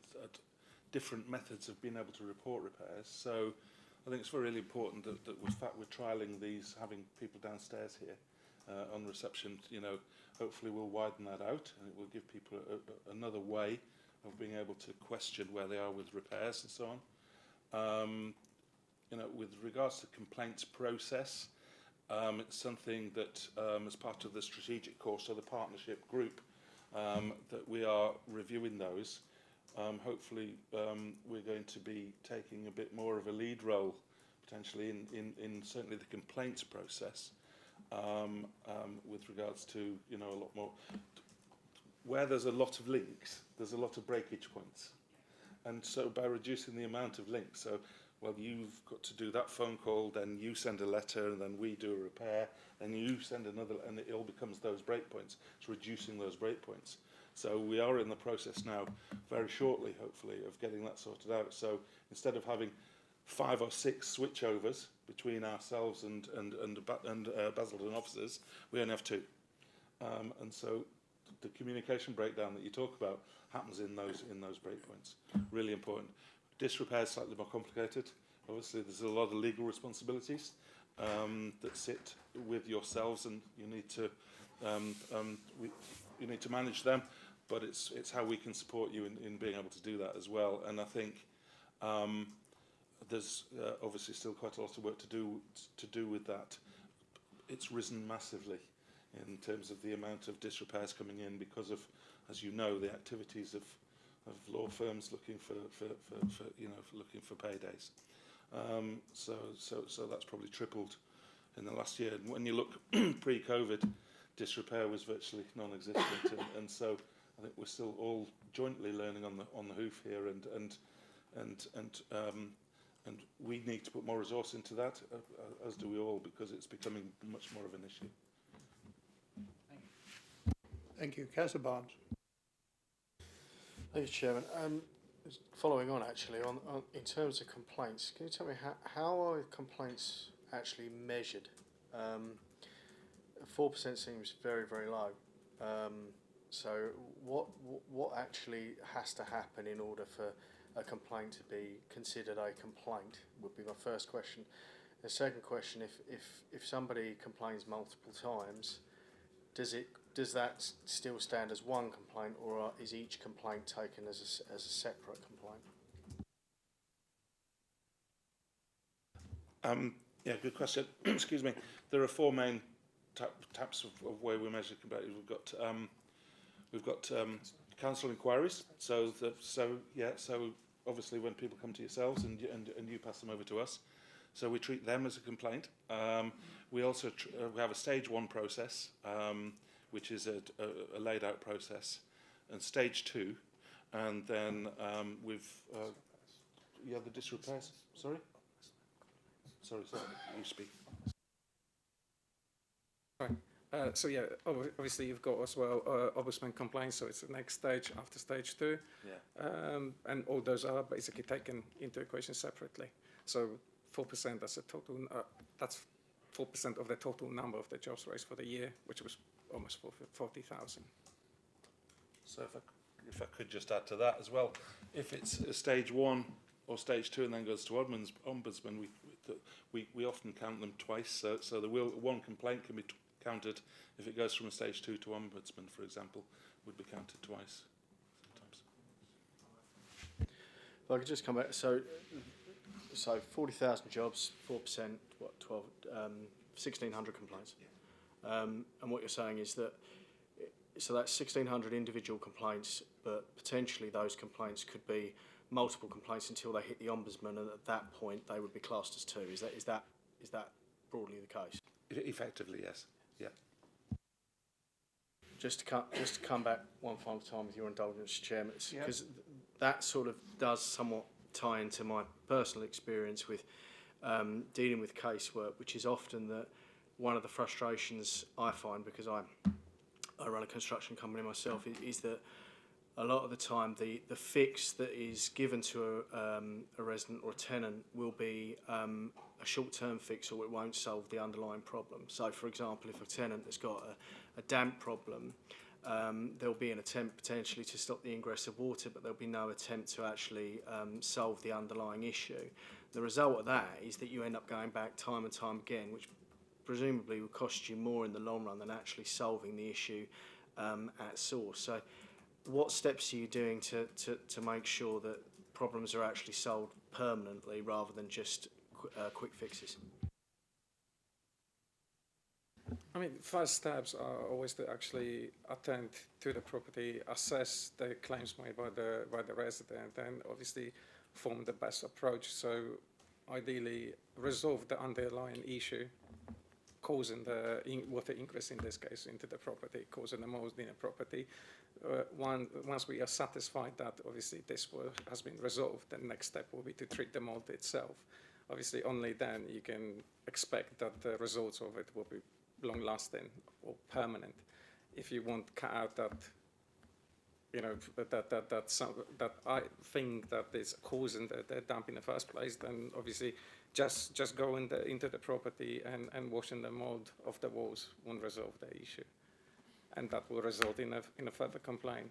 J: different methods of being able to report repairs. So I think it's really important that in fact we're trialling these, having people downstairs here on reception. Hopefully we'll widen that out, and it will give people another way of being able to question where they are with repairs and so on. With regards to complaints process, it's something that as part of the strategic course or the partnership group that we are reviewing those. Hopefully we're going to be taking a bit more of a lead role potentially in certainly the complaints process with regards to a lot more where there's a lot of links, there's a lot of breakage points, and so by reducing the amount of links, so you've got to do that phone call, then you send a letter, and then we do a repair, and you send another, and it all becomes those breakpoints. It's reducing those breakpoints. So we are in the process now, very shortly, hopefully, of getting that sorted out. So instead of having 5 or 6 switchovers between ourselves and Basildon officers, we only have 2. And so the communication breakdown that you talk about happens in those breakpoints. Really important. Disrepair is slightly more complicated. Obviously, there's a lot of legal responsibilities that sit with yourselves, and you need to manage them. But it's how we can support you in being able to do that as well. And I think there's obviously still quite a lot of work to do with that. It's risen massively in terms of the amount of disrepairs coming in because of, as you know, the activities of law firms looking for looking for paydays. So that's probably tripled in the last year. And when you look pre-COVID, disrepair was virtually non-existent, and so I think we're still all jointly learning on the hoof here, and we need to put more resource into that, as do we all, because it's becoming much more of an issue.
A: Thank you. Councillor Barnes.
E: Thank you, Chairman. Following on actually, on in terms of complaints, can you tell me how are complaints actually measured? 4% seems very, very low. So what actually has to happen in order for a complaint to be considered a complaint would be my first question. The second question, if somebody complains multiple times, does that still stand as one complaint, or is each complaint taken as a separate complaint?
J: Yeah, good question. Excuse me. There are 4 main types of way we measure complaints. We've got council inquiries. So obviously when people come to yourselves and you pass them over to us, so we treat them as a complaint. We also we have a stage 1 process, which is a laid out process, and stage 2, and then the disrepairs. Sorry, you speak.
I: Right. Obviously you've got as well ombudsman complaints, so it's the next stage after stage 2.
J: Yeah.
I: And all those are basically taken into equation separately. So 4%, that's a total. That's 4% of the total number of the jobs raised for the year, which was almost 40,000.
J: So if I could just add to that as well, if it's a stage 1 or stage 2 and then goes to ombudsman, we often count them twice. So the one complaint can be counted if it goes from a stage 2 to ombudsman, for example, would be counted twice sometimes.
E: If I could just come back, so 40,000 jobs, 4%, 1,600 complaints. And what you're saying is that, so that's 1,600 individual complaints, but potentially those complaints could be multiple complaints until they hit the ombudsman, and at that point they would be classed as two. Is that broadly the case?
J: Effectively, yes. Yeah.
E: Just to come back one final time with your indulgence, Chairman, because that sort of does somewhat tie into my personal experience with dealing with casework, which is often that one of the frustrations I find, because I run a construction company myself, is that a lot of the time the fix that is given to a resident or a tenant will be a short-term fix, or it won't solve the underlying problem. So, for example, if a tenant has got a damp problem, there'll be an attempt potentially to stop the ingress of water, but there'll be no attempt to actually solve the underlying issue. The result of that is that you end up going back time and time again, which presumably will cost you more in the long run than actually solving the issue at source. So what steps are you doing to make sure that problems are actually solved permanently rather than just quick fixes?
I: I mean, first steps are always to actually attend to the property, assess the claims made by the resident, and obviously form the best approach. So ideally resolve the underlying issue causing the water ingress, in this case, into the property, causing the mold in the property. Once we are satisfied that obviously this has been resolved, the next step will be to treat the mold itself. Obviously only then you can expect that the results of it will be long-lasting or permanent. If you want to cut out that, you know, that I think that is causing the damp in the first place, then obviously just go into the property and washing the mold off the walls won't resolve the issue, and that will result in a further complaint.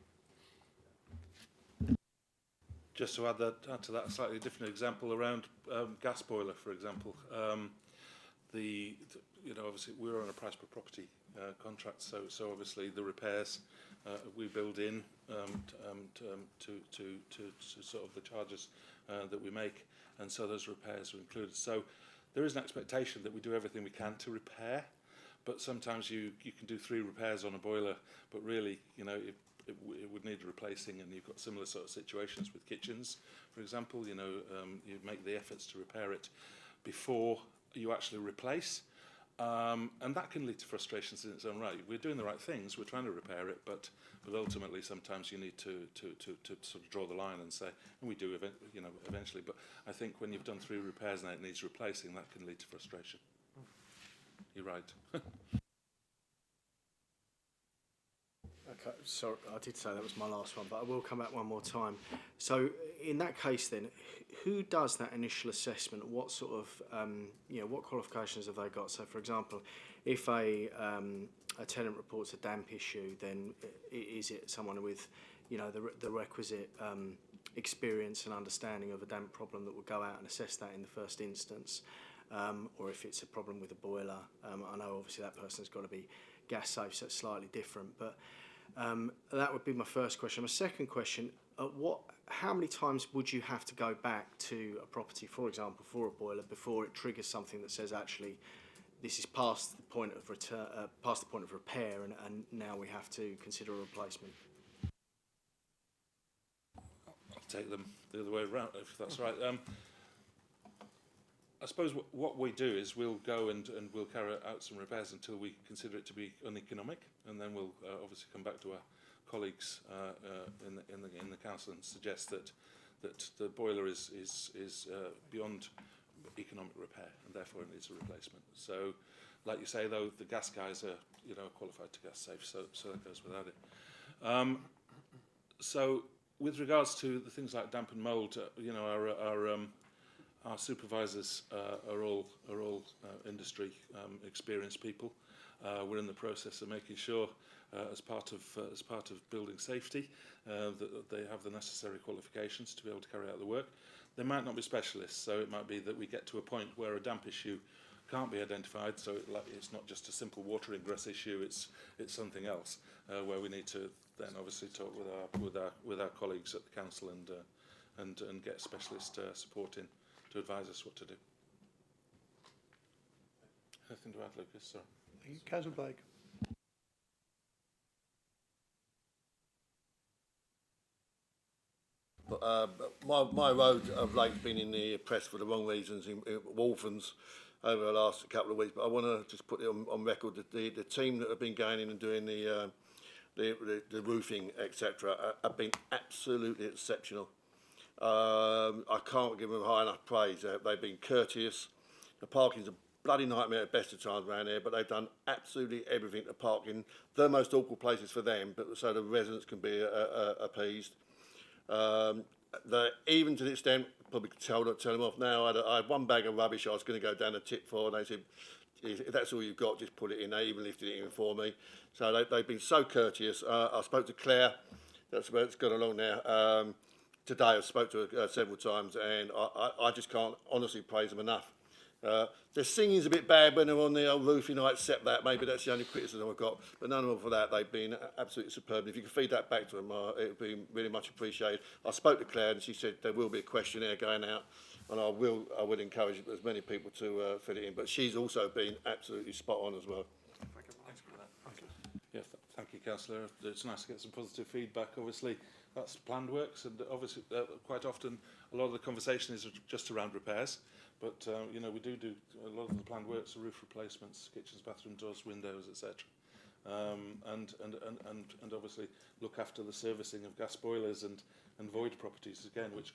J: Just to add to that a slightly different example around gas boiler, for example. You know, obviously we're on a price per property contract, so obviously the repairs we build in to sort of the charges that we make, and so those repairs are included. So there is an expectation that we do everything we can to repair, but sometimes you can do 3 repairs on a boiler, but really, you know, it would need replacing, and you've got similar sort of situations with kitchens, for example. You know, you make the efforts to repair it before you actually replace, and that can lead to frustrations in its own right. We're doing the right things, we're trying to repair it, but ultimately sometimes you need to sort of draw the line and say, and we do, you know, eventually. But I think when you've done 3 repairs and it needs replacing, that can lead to frustration. You're right.
E: Okay, sorry, I did say that was my last one, but I will come back one more time. So in that case then, who does that initial assessment? What sort of, you know, what qualifications have they got? So for example, if a tenant reports a damp issue, then is it someone with, you know, the requisite experience and understanding of a damp problem that would go out and assess that in the first instance? Or if it's a problem with a boiler, I know obviously that person's got to be gas safe, so it's slightly different, but that would be my first question. My second question, how many times would you have to go back to a property, for example, for a boiler, before it triggers something that says, actually, this is past the point of repair, and now we have to consider a replacement?
J: I'll take them the other way around, if that's right. I suppose what we do is we'll go and we'll carry out some repairs until we consider it to be uneconomic, and then we'll obviously come back to our colleagues in the council and suggest that the boiler is beyond economic repair and therefore it needs a replacement. So, like you say, though, the gas guys are, you know, qualified to gas safe, so that goes without it. So, with regards to the things like damp and mould, you know, our supervisors are all industry experienced people. We're in the process of making sure, as part of building safety, that they have the necessary qualifications to be able to carry out the work. They might not be specialists, so it might be that we get to a point where a damp issue can't be identified. So it's not just a simple water ingress issue; it's something else where we need to then obviously talk with our colleagues at the council and get specialist support in to advise us what to do. Anything to add, Lucas? Sorry.
A: Thank you. Councillor Blake.
K: My road of late's been in the press for the wrong reasons in Walthams over the last couple of weeks, but I want to just put it on record that the team that have been going in and doing the roofing, etc., have been absolutely exceptional. I can't give them high enough praise. They've been courteous. The parking's a bloody nightmare at best of times around here, but they've done absolutely everything to park in the most awkward places for them, but so the residents can be appeased. Even to the extent, probably tell them off now, I had one bag of rubbish I was going to go down a tip for, and they said, if that's all you've got, just put it in. They even lifted it in for me. So they've been so courteous. I spoke to Claire, that's gone along now. Today I spoke to her several times, and I just can't honestly praise them enough. Their singing's a bit bad when they're on the roofing, I accept that. Maybe that's the only criticism I've got. But none of them for that, they've been absolutely superb. If you can feed that back to them, it would be really much appreciated. I spoke to Claire and she said there will be a questionnaire going out, and I would encourage as many people to fill it in. But she's also been absolutely spot on as well.
J: Thanks for that. Thank you. Yeah, thank you, Councillor. It's nice to get some positive feedback. Obviously, that's planned works, and obviously quite often a lot of the conversation is just around repairs. But you know, we do a lot of the planned works, roof replacements, kitchens, bathroom doors, windows, etc. And obviously look after the servicing of gas boilers and void properties again, which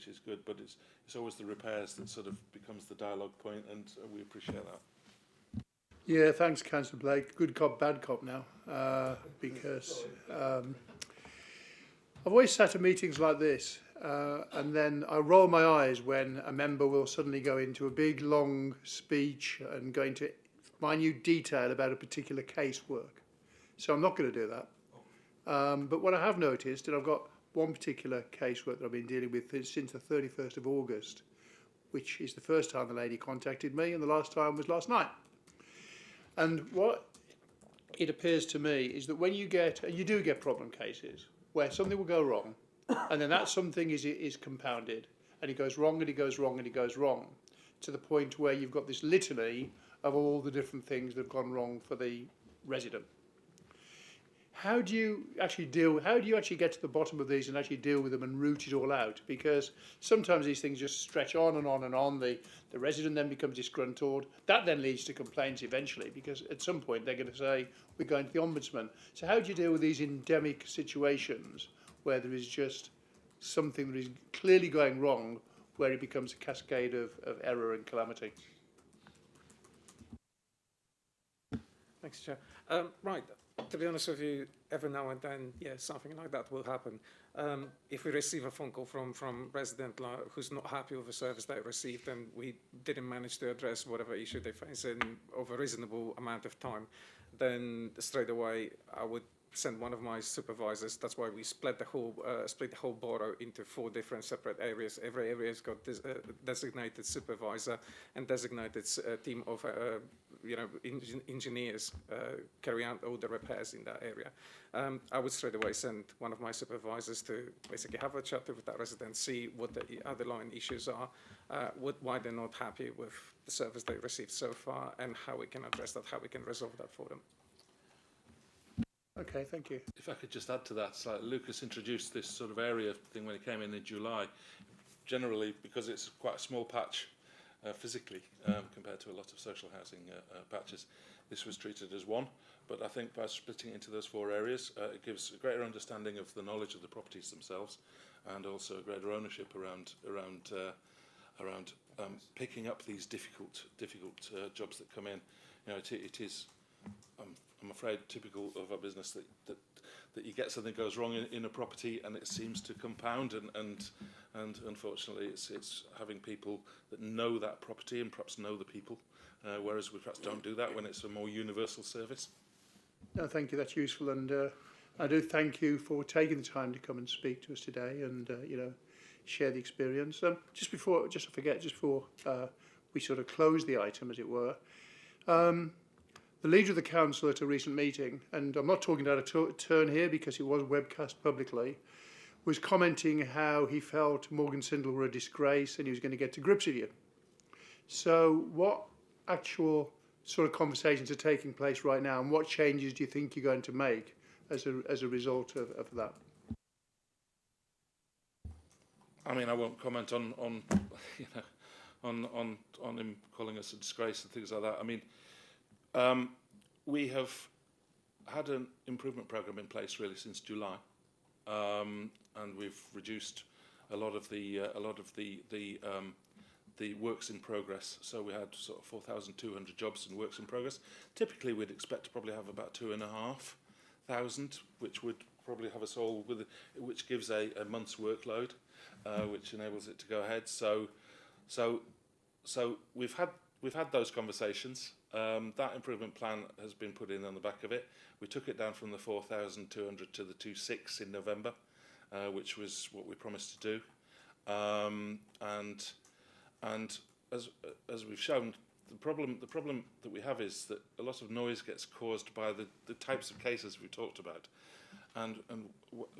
J: is good. But it's always the repairs that sort of becomes the dialogue point, and we appreciate that.
A: Yeah, thanks, Councillor Blake. Good cop, bad cop now, because I've always sat at meetings like this, and then I roll my eyes when a member will suddenly go into a big, long speech and go into minute detail about a particular casework. So I'm not going to do that. But what I have noticed, and I've got one particular casework that I've been dealing with since the 31st of August, which is the first time the lady contacted me, and the last time was last night. And what it appears to me is that when you do get problem cases where something will go wrong, and then that something is compounded, and it goes wrong and it goes wrong and it goes wrong, to the point where you've got this litany of all the different things that have gone wrong for the resident. How do you actually get to the bottom of these and actually deal with them and root it all out? Because sometimes these things just stretch on and on and on. The resident then becomes disgruntled. That then leads to complaints eventually, because at some point they're going to say, we're going to the Ombudsman. So how do you deal with these endemic situations where there is just something that is clearly going wrong, where it becomes a cascade of error and calamity?
I: Thanks, Chair. Right, to be honest with you, every now and then, yeah, something like that will happen. If we receive a phone call from resident who's not happy with the service they received, and we didn't manage to address whatever issue they face in over a reasonable amount of time, then straight away I would send one of my supervisors. That's why we split the whole borough into 4 different separate areas. Every area has got this designated supervisor and designated team of engineers carry out all the repairs in that area. I would straight away send one of my supervisors to basically have a chat with that resident, see what the underlying issues are, why they're not happy with the service they received so far, and how we can address that, how we can resolve that for them.
A: Okay, thank you.
J: If I could just add to that, it's like Lucas introduced this sort of area thing when he came in July. Generally, because it's quite a small patch physically compared to a lot of social housing patches, this was treated as one. But I think by splitting it into those 4 areas, it gives a greater understanding of the knowledge of the properties themselves, and also a greater ownership around picking up these difficult jobs that come in. You know, it is. I'm afraid typical of our business that you get something goes wrong in a property and it seems to compound, and unfortunately it's having people that know that property and perhaps know the people, whereas we perhaps don't do that when it's a more universal service.
A: No, thank you. That's useful, and I do thank you for taking the time to come and speak to us today, and share the experience. Just before we sort of close the item, as it were. The leader of the council at a recent meeting, and I'm not talking out of turn here because it was webcast publicly, was commenting how he felt Morgan Sindall were a disgrace and he was going to get to grips with you. So what actual sort of conversations are taking place right now, and what changes do you think you're going to make as a result of that?
J: I mean, I won't comment on you know, on him calling us a disgrace and things like that. I mean, we have had an improvement programme in place really since July, and we've reduced a lot of the works in progress. So we had sort of 4,200 jobs in works in progress. Typically, we'd expect to probably have about 2,500, which would probably have us all with, which gives a month's workload, which enables it to go ahead. So we've had those conversations. That improvement plan has been put in on the back of it. We took it down from the 4,200 to the 2,600 in November, which was what we promised to do. And as we've shown, the problem that we have is that a lot of noise gets caused by the types of cases we talked about. And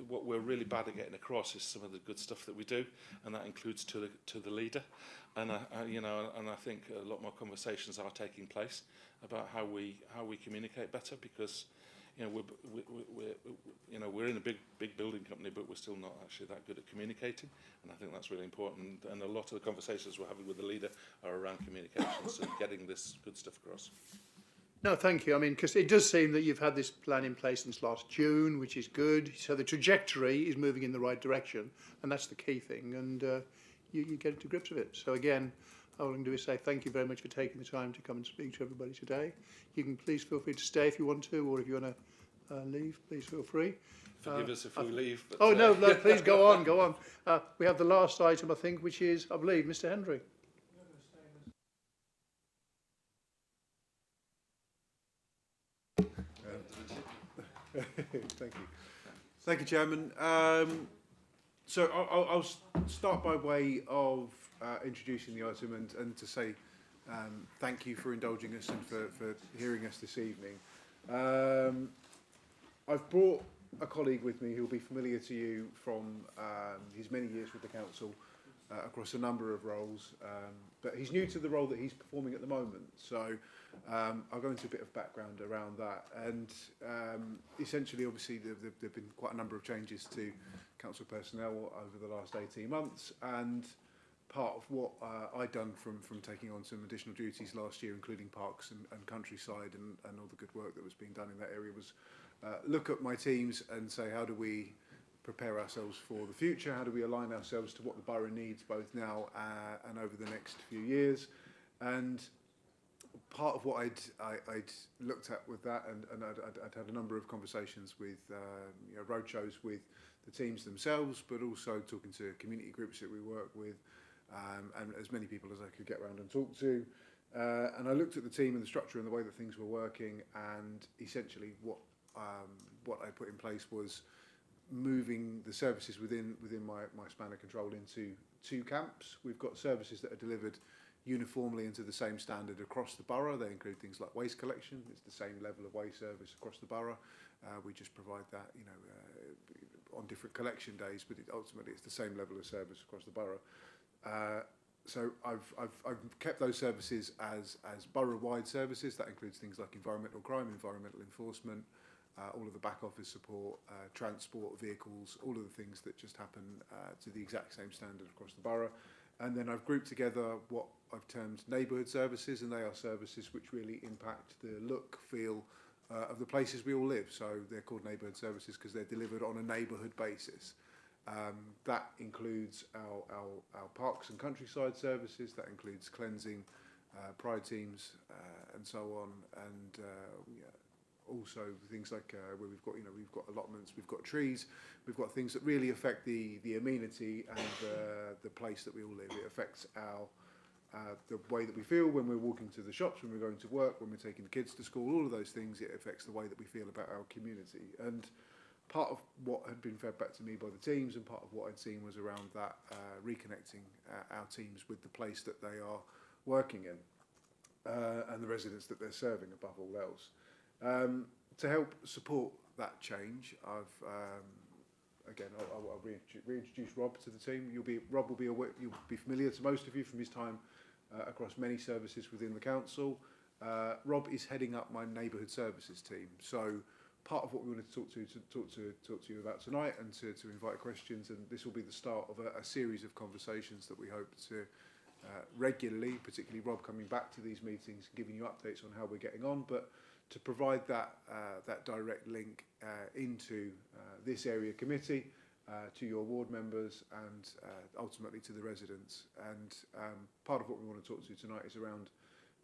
J: what we're really bad at getting across is some of the good stuff that we do, and that includes to the leader. And I think a lot more conversations are taking place about how we communicate better, because we're in a big building company, but we're still not actually that good at communicating, and I think that's really important. And a lot of the conversations we're having with the leader are around communications and getting this good stuff across.
A: No, thank you. I mean, because it does seem that you've had this plan in place since last June, which is good. So the trajectory is moving in the right direction, and that's the key thing. And you get to grips with it. So again, all I can do is say thank you very much for taking the time to come and speak to everybody today. You can please feel free to stay if you want to, or if you want to leave, please feel free.
J: Forgive us if we leave. But,
A: oh, no, please go on, go on. We have the last item, I think, which is, I believe, Mr. Hendry.
L: Thank you, Chairman. So I'll start by way of introducing the item and to say thank you for indulging us and for hearing us this evening. I've brought a colleague with me who will be familiar to you from his many years with the council across a number of roles, but he's new to the role that he's performing at the moment. So I'll go into a bit of background around that. And essentially, obviously, there have been quite a number of changes to council personnel over the last 18 months. And part of what I'd done from taking on some additional duties last year, including parks and countryside and all the good work that was being done in that area, was look at my teams and say, how do we prepare ourselves for the future? How do we align ourselves to what the borough needs both now and over the next few years? And part of what I'd looked at with that, and I'd had a number of conversations with roadshows with the teams themselves, but also talking to community groups that we work with, and as many people as I could get around and talk to. And I looked at the team and the structure and the way that things were working, and essentially what I put in place was moving the services within my span of control into two camps. We've got services that are delivered uniformly into the same standard across the borough. They include things like waste collection. It's the same level of waste service across the borough. We just provide that, on different collection days, but ultimately it's the same level of service across the borough. So I've kept those services as borough-wide services. That includes things like environmental crime, environmental enforcement, all of the back office support, transport, vehicles, all of the things that just happen to the exact same standard across the borough. And then I've grouped together what I've termed neighbourhood services, and they are services which really impact the look, feel of the places we all live. So they're called neighbourhood services because they're delivered on a neighbourhood basis. That includes our parks and countryside services. That includes cleansing, pride teams, and so on. And also things like where we've got allotments, we've got trees, we've got things that really affect the amenity and the place that we all live. It affects the way that we feel when we're walking to the shops, when we're going to work, when we're taking the kids to school. All of those things, it affects the way that we feel about our community. And part of what had been fed back to me by the teams, and part of what I'd seen, was around that reconnecting our teams with the place that they are working in and the residents that they're serving above all else. To help support that change, I'll reintroduce Rob to the team. Rob will be familiar to most of you from his time across many services within the council. Rob is heading up my neighbourhood services team. So part of what we wanted to talk to you about tonight, and to invite questions, and this will be the start of a series of conversations that we hope to regularly, particularly Rob coming back to these meetings, giving you updates on how we're getting on, but to provide that direct link into this area committee, to your ward members, and ultimately to the residents. And part of what we want to talk to you tonight is around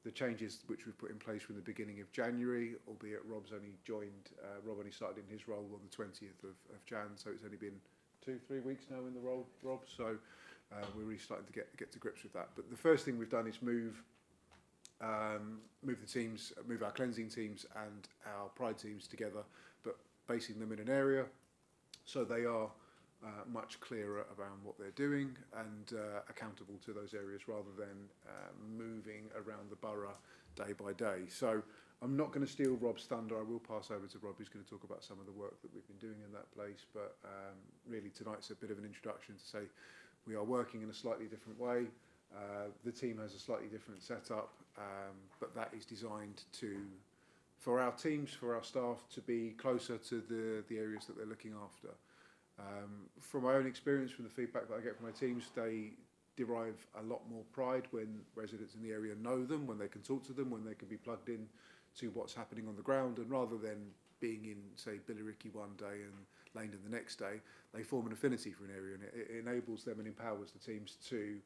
L: the changes which we've put in place from the beginning of January, albeit Rob's only joined, Rob only started in his role on the 20th of Jan, so it's only been 2-3 weeks now in the role, Rob, so we're really starting to get to grips with that. But the first thing we've done is move the teams, move our cleansing teams and our pride teams together, but basing them in an area so they are much clearer around what they're doing and accountable to those areas, rather than moving around the borough day by day. So I'm not going to steal Rob's thunder. I will pass over to Rob, who's going to talk about some of the work that we've been doing in that place. But really tonight's a bit of an introduction to say we are working in a slightly different way. The team has a slightly different setup, but that is designed for our teams, for our staff, to be closer to the areas that they're looking after. From my own experience, from the feedback that I get from my teams, they derive a lot more pride when residents in the area know them, when they can talk to them, when they can be plugged in to what's happening on the ground, and rather than being in, say, Billericay one day and Langdon the next day, they form an affinity for an area, and it enables them and empowers the teams to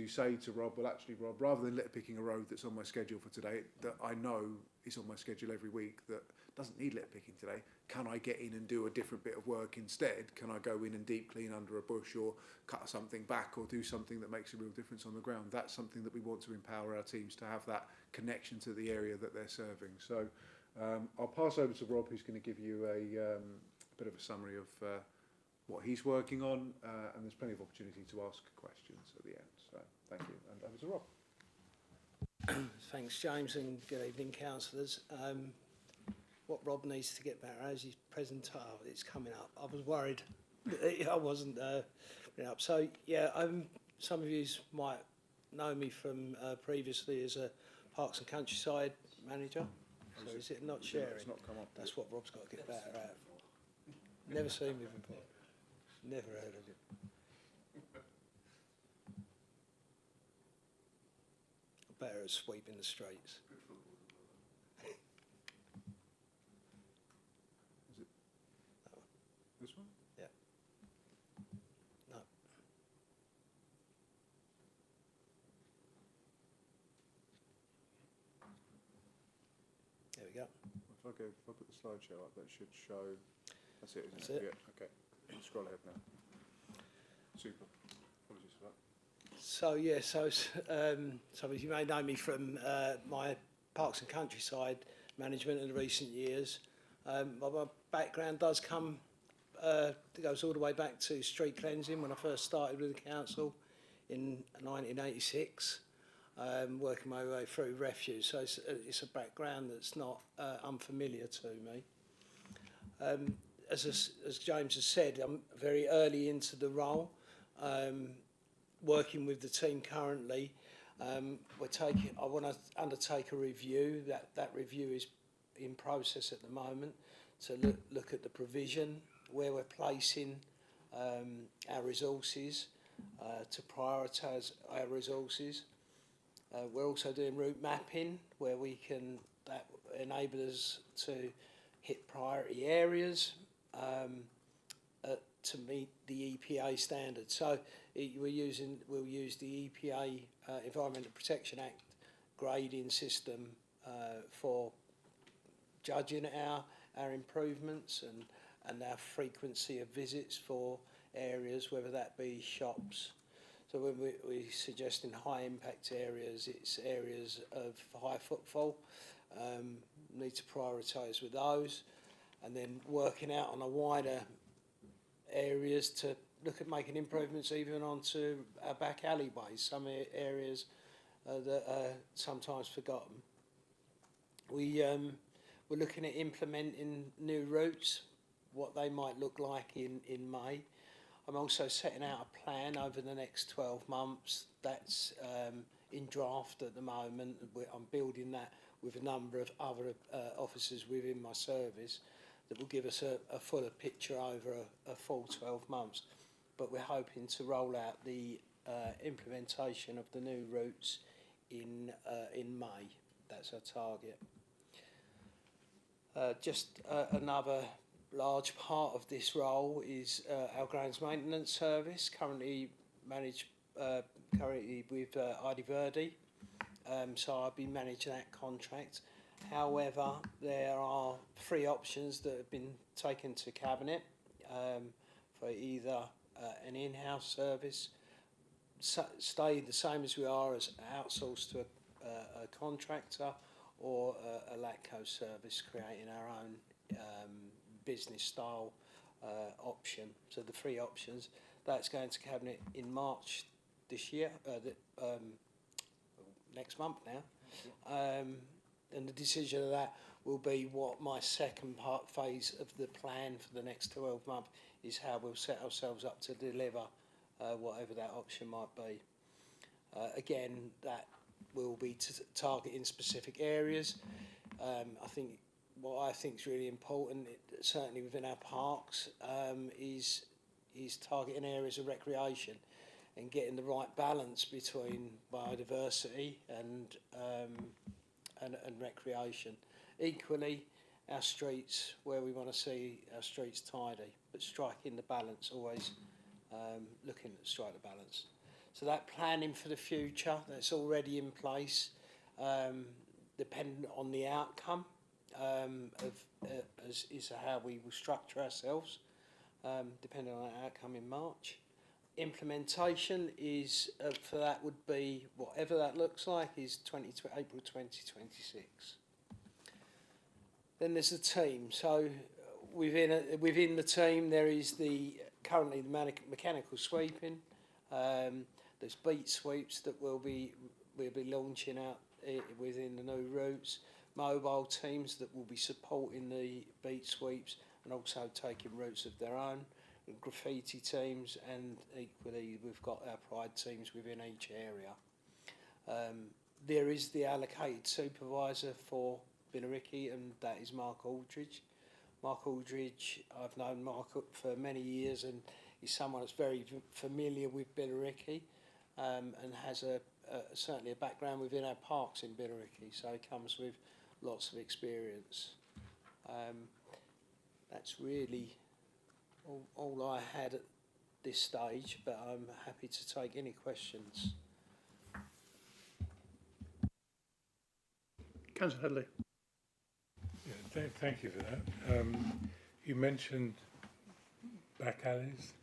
L: say to Rob, well, actually, Rob, rather than picking a road that's on my schedule for today, that I know is on my schedule every week, that doesn't need picking today, can I get in and do a different bit of work instead? Can I go in and deep clean under a bush, or cut something back, or do something that makes a real difference on the ground? That's something that we want to empower our teams to have, that connection to the area that they're serving. So I'll pass over to Rob, who's going to give you a bit of a summary of what he's working on, and there's plenty of opportunity to ask questions at the end. So thank you, and over to Rob.
M: Thanks, James, and good evening, councillors. What Rob needs to get better as his presentation, it's coming up. I was worried that I wasn't up. So yeah, some of you might know me from previously as a Parks and Countryside manager. So is it not sharing?
L: It's not come up.
M: That's what Rob's got to get better at. Never seen me before. Never heard of it. Better at sweeping the streets.
L: This one?
M: Yeah. No. There we go.
L: If I put the slideshow up, that should show. That's it, isn't
M: That's
L: it?
M: it.
L: Yeah. Okay. Scroll ahead now. Super. Apologies for that.
M: So yeah, so as you may know me from my Parks and Countryside management in the recent years. My background does come, goes all the way back to street cleansing when I first started with the council in 1986, working my way through refuse. So it's a background that's not unfamiliar to me. As James has said, I'm very early into the role. Working with the team currently, I want to undertake a review. That review is in process at the moment to look at the provision, where we're placing our resources, to prioritise our resources. We're also doing route mapping, where that enables us to hit priority areas to meet the EPA standards. So we'll use the EPA Environmental Protection Act grading system for judging our improvements and our frequency of visits for areas, whether that be shops. So when we're suggesting high impact areas, it's areas of high footfall. Need to prioritise with those, and then working out on a wider areas to look at making improvements even onto our back alleyways, some areas that are sometimes forgotten. We're looking at implementing new routes, what they might look like in May. I'm also setting out a plan over the next 12 months that's in draft at the moment. I'm building that with a number of other officers within my service that will give us a fuller picture over a full 12 months. But we're hoping to roll out the implementation of the new routes in May. That's our target. Another large part of this role is our grounds maintenance service, currently managed with ID Verdi. So I've been managing that contract. However, there are 3 options that have been taken to Cabinet for either an in-house service, stay the same as we are as outsourced to a contractor, or a LATCO service, creating our own business style option. So the 3 options, that's going to Cabinet in March this year, next month now. And the decision of that will be what my second phase of the plan for the next 12 months is, how we'll set ourselves up to deliver whatever that option might be. Again, that will be targeting specific areas. I think what I think is really important, certainly within our parks, is targeting areas of recreation and getting the right balance between biodiversity and recreation. Equally, our streets, where we want to see our streets tidy, but striking the balance, always looking to strike the balance. So that planning for the future, that's already in place, dependent on the outcome as how we will structure ourselves, depending on that outcome in March. Implementation is for that would be, whatever that looks like, is April 2026. Then there's the team. So within the team there is currently the mechanical sweeping. There's beat sweeps that we'll be launching out within the new routes. Mobile teams that will be supporting the beat sweeps and also taking routes of their own. Graffiti teams, and equally we've got our pride teams within each area. There is the allocated supervisor for Billericay, and that is Mark Aldridge. Mark Aldridge, I've known Mark for many years, and he's someone that's very familiar with Billericay, and has certainly a background within our parks in Billericay, so he comes with lots of experience. That's really all I had at this stage, but I'm happy to take any questions.
A: Councillor Headley.
B: Yeah, thank you for that. You mentioned back alleys.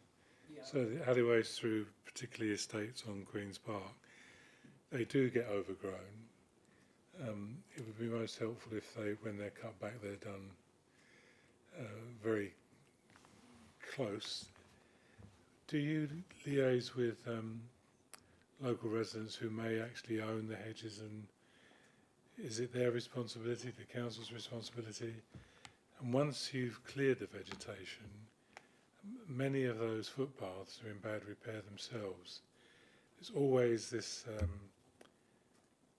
B: Yeah. So the alleyways through particularly estates on Queen's Park, they do get overgrown. It would be most helpful if when they're cut back, they're done very close. Do you liaise with local residents who may actually own the hedges, and is it their responsibility, the council's responsibility? And once you've cleared the vegetation, many of those footpaths are in bad repair themselves. There's always this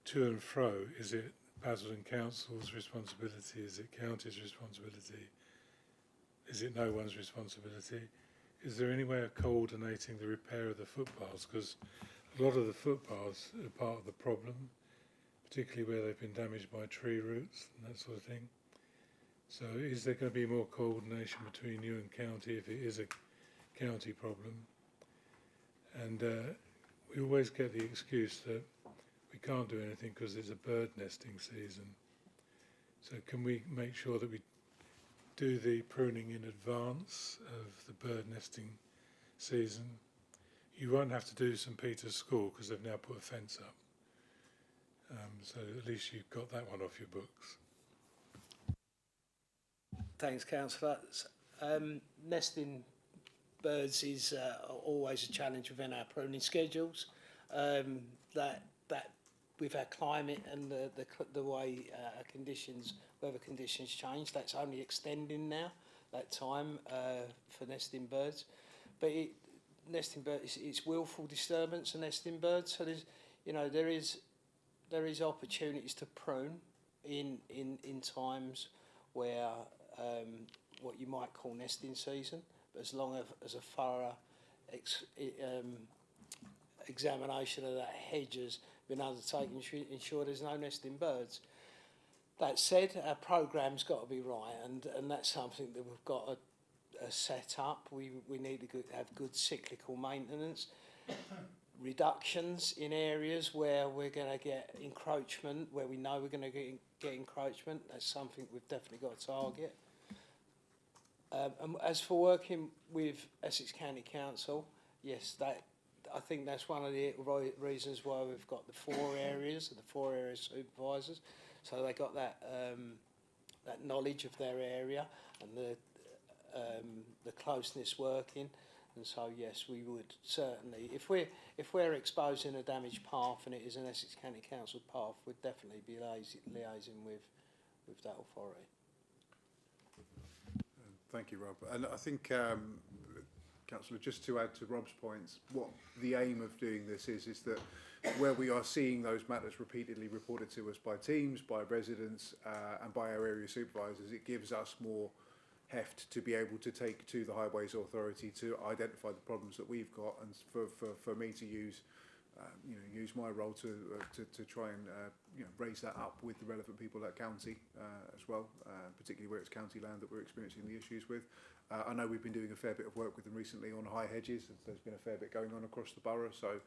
B: to and fro. Is it Basildon Council's responsibility? Is it county's responsibility? Is it no one's responsibility? Is there any way of coordinating the repair of the footpaths? Because a lot of the footpaths are part of the problem, particularly where they've been damaged by tree roots and that sort of thing. So is there going to be more coordination between you and county if it is a county problem? And we always get the excuse that we can't do anything because it's a bird nesting season. So can we make sure that we do the pruning in advance of the bird nesting season? You won't have to do St Peter's School because they've now put a fence up. So at least you've got that one off your books.
M: Thanks, Councillor. Nesting birds is always a challenge within our pruning schedules. That with our climate and the way weather conditions change, that's only extending now, that time for nesting birds. But nesting birds, it's willful disturbance of nesting birds. So you know, there is opportunities to prune in times where what you might call nesting season, but as long as a thorough examination of that hedge has been undertaken, ensure there's no nesting birds. That said, our programme's got to be right, and that's something that we've got to set up. We need to have good cyclical maintenance, reductions in areas where we're going to get encroachment, where we know we're going to get encroachment. That's something we've definitely got to target. And as for working with Essex County Council, yes, I think that's one of the reasons why we've got the 4 areas, the 4 area supervisors. So they got that that knowledge of their area and the closeness working. And so yes, we would certainly, if we're exposing a damaged path and it is an Essex County Council path, we'd definitely be liaising with that authority.
L: Thank you, Rob. And I think, Councillor, just to add to Rob's points, what the aim of doing this is that where we are seeing those matters repeatedly reported to us by teams, by residents, and by our area supervisors, it gives us more heft to be able to take to the Highways Authority to identify the problems that we've got, and for me to use use my role to try and raise that up with the relevant people at county as well, particularly where it's county land that we're experiencing the issues with. I know we've been doing a fair bit of work with them recently on high hedges. There's been a fair bit going on across the borough, so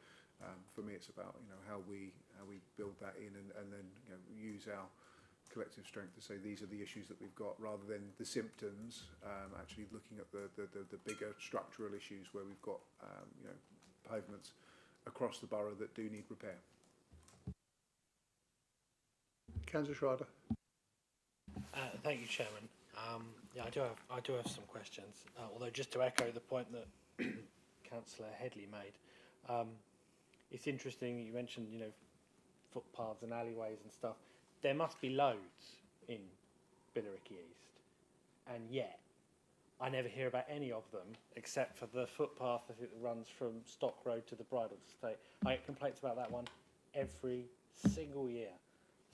L: for me it's about how we build that in and then use our collective strength to say these are the issues that we've got, rather than the symptoms. Actually looking at the bigger structural issues where we've got pavements across the borough that do need repair.
A: Councillor Schrader.
F: Thank you, Chairman. Yeah, I do have some questions. Although just to echo the point that Councillor Headley made, it's interesting you mentioned footpaths and alleyways and stuff. There must be loads in Billericay East, and yet I never hear about any of them except for the footpath that runs from Stock Road to the Bridal Estate. I get complaints about that one every single year.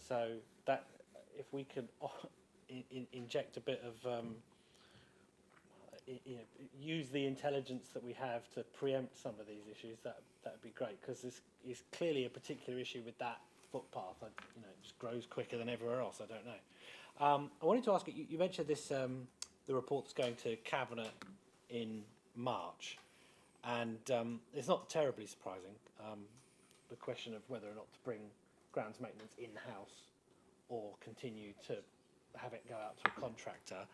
F: So that if we could inject a bit of use the intelligence that we have to preempt some of these issues, that would be great, because this is clearly a particular issue with that footpath. It just grows quicker than everywhere else. I don't know. I wanted to ask you. You mentioned this. The report that's going to Cabinet in March, and it's not terribly surprising. The question of whether or not to bring grounds maintenance in-house or continue to have it go out to a contractor.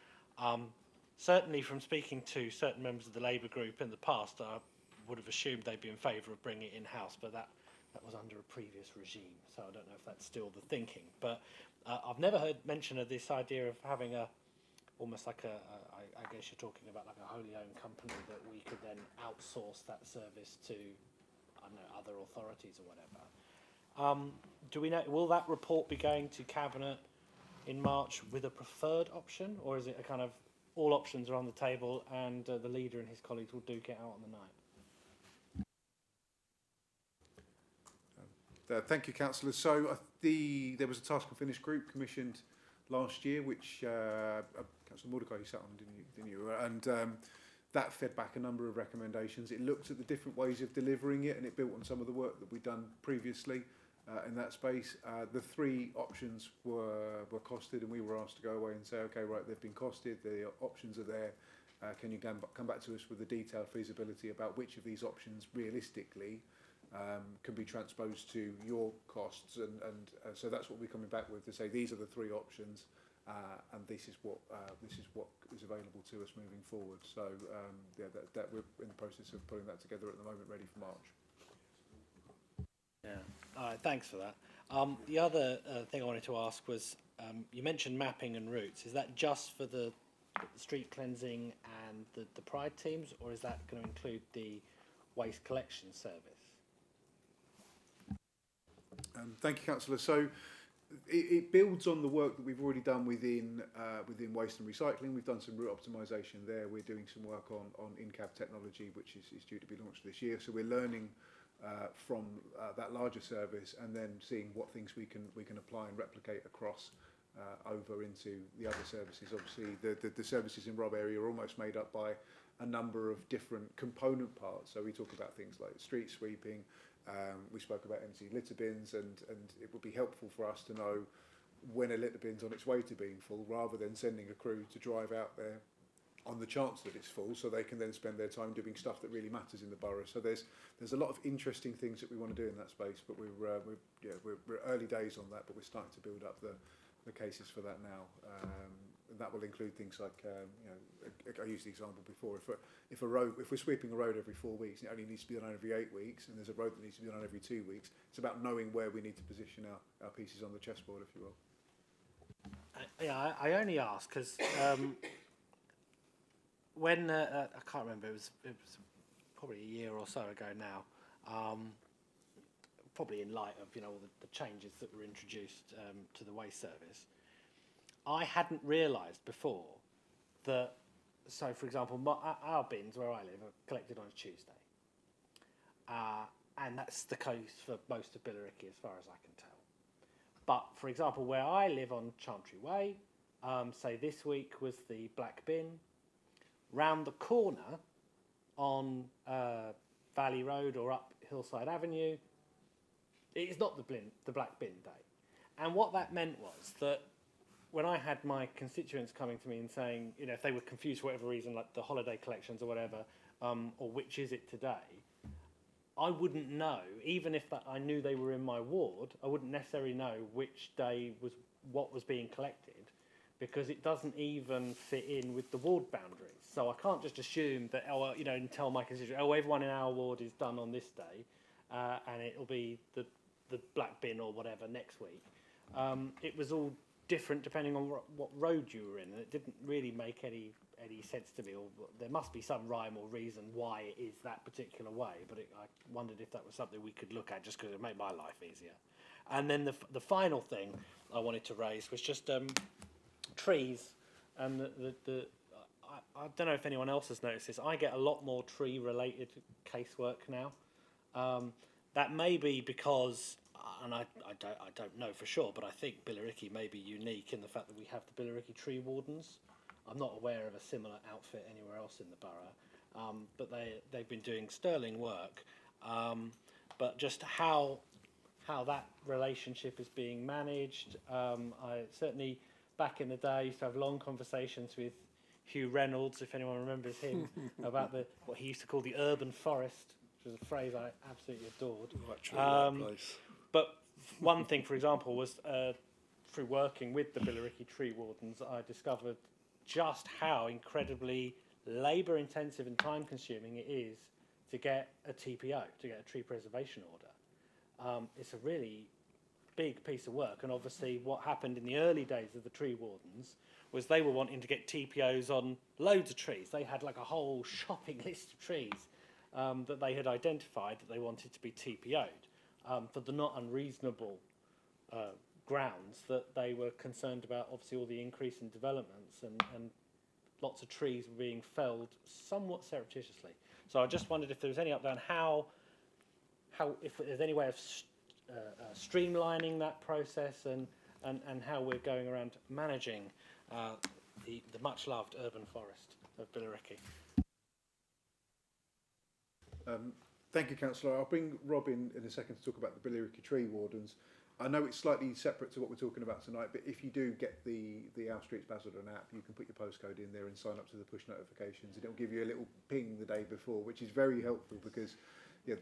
F: Certainly from speaking to certain members of the Labour group in the past, I would have assumed they'd be in favour of bringing it in-house, but that was under a previous regime, so I don't know if that's still the thinking. But I've never heard mention of this idea of having almost like I guess you're talking about like a wholly owned company that we could then outsource that service to, I don't know, other authorities or whatever. Do we know, will that report be going to Cabinet in March with a preferred option, or is it a kind of all options are on the table and the leader and his colleagues will duke it out on the night?
L: Thank you, Councillor. So there was a task and finish group commissioned last year, which Councillor Mordecai, you sat on, didn't you? And that fed back a number of recommendations. It looked at the different ways of delivering it, and it built on some of the work that we'd done previously in that space. The 3 options were costed, and we were asked to go away and say, okay, right, they've been costed, the options are there. Can you come back to us with a detailed feasibility about which of these options realistically can be transposed to your costs, and so that's what we're coming back with, to say these are the 3 options, and this is what is available to us moving forward. So yeah, that we're in the process of putting that together at the moment, ready for March.
F: Yeah. All right. Thanks for that. The other thing I wanted to ask was, you mentioned mapping and routes. Is that just for the street cleansing and the Pride teams, or is that going to include the waste collection service?
L: Thank you, Councillor. So it builds on the work that we've already done within waste and recycling. We've done some route optimisation there. We're doing some work on in-cab technology, which is due to be launched this year. So we're learning from that larger service, and then seeing what things we can apply and replicate across over into the other services. Obviously, the services in Rob area are almost made up by a number of different component parts. So we talk about things like street sweeping. We spoke about empty litter bins, and it would be helpful for us to know when a litter bin's on its way to being full, rather than sending a crew to drive out there on the chance that it's full, so they can then spend their time doing stuff that really matters in the borough. So there's a lot of interesting things that we want to do in that space, but we're early days on that, but we're starting to build up the cases for that now. And that will include things like, I used the example before, if we're sweeping a road every 4 weeks, it only needs to be done every 8 weeks, and there's a road that needs to be done every 2 weeks. It's about knowing where we need to position our pieces on the chessboard, if you will.
F: I only ask because when I can't remember, it was probably a year or so ago now. Probably in light of all the changes that were introduced to the waste service, I hadn't realised before that. So, for example, our bins where I live are collected on a Tuesday, and that's the case for most of Billericay, as far as I can tell. But, for example, where I live on Chantry Way, say this week was the black bin. Round the corner on Valley Road or up Hillside Avenue, it's not the black bin day. And what that meant was that when I had my constituents coming to me and saying, if they were confused for whatever reason, like the holiday collections or whatever, or which is it today, I wouldn't know, even if I knew they were in my ward, I wouldn't necessarily know which day was what was being collected, because it doesn't even fit in with the ward boundaries. So I can't just assume that, and tell my constituents, everyone in our ward is done on this day, and it'll be the black bin or whatever next week. It was all different depending on what road you were in, and it didn't really make any sense to me. Or there must be some rhyme or reason why it is that particular way, but I wondered if that was something we could look at, just because it would make my life easier. And then the final thing I wanted to raise was just trees, and I don't know if anyone else has noticed this. I get a lot more tree-related casework now. That may be because, and I don't know for sure, but I think Billericay may be unique in the fact that we have the Billericay tree wardens. I'm not aware of a similar outfit anywhere else in the borough, but they've been doing sterling work. But just how that relationship is being managed, I certainly, back in the day, I used to have long conversations with Hugh Reynolds, if anyone remembers him, about what he used to call the urban forest, which was a phrase I absolutely adored. But one thing, for example, was through working with the Billericay tree wardens, I discovered just how incredibly labour-intensive and time-consuming it is to get a TPO, to get a tree preservation order. It's a really big piece of work, and obviously what happened in the early days of the tree wardens was they were wanting to get TPOs on loads of trees. They had like a whole shopping list of trees that they had identified that they wanted to be TPO'd for the not unreasonable grounds that they were concerned about, obviously, all the increase in developments and lots of trees were being felled somewhat surreptitiously. So I just wondered if there was any update on how if there's any way of streamlining that process and how we're going around managing the much-loved urban forest of Billericay.
L: Thank you, Councillor. I'll bring Rob in a second to talk about the Billericay tree wardens. I know it's slightly separate to what we're talking about tonight, but if you do get the Our Streets Basildon app, you can put your postcode in there and sign up to the push notifications, and it'll give you a little ping the day before, which is very helpful because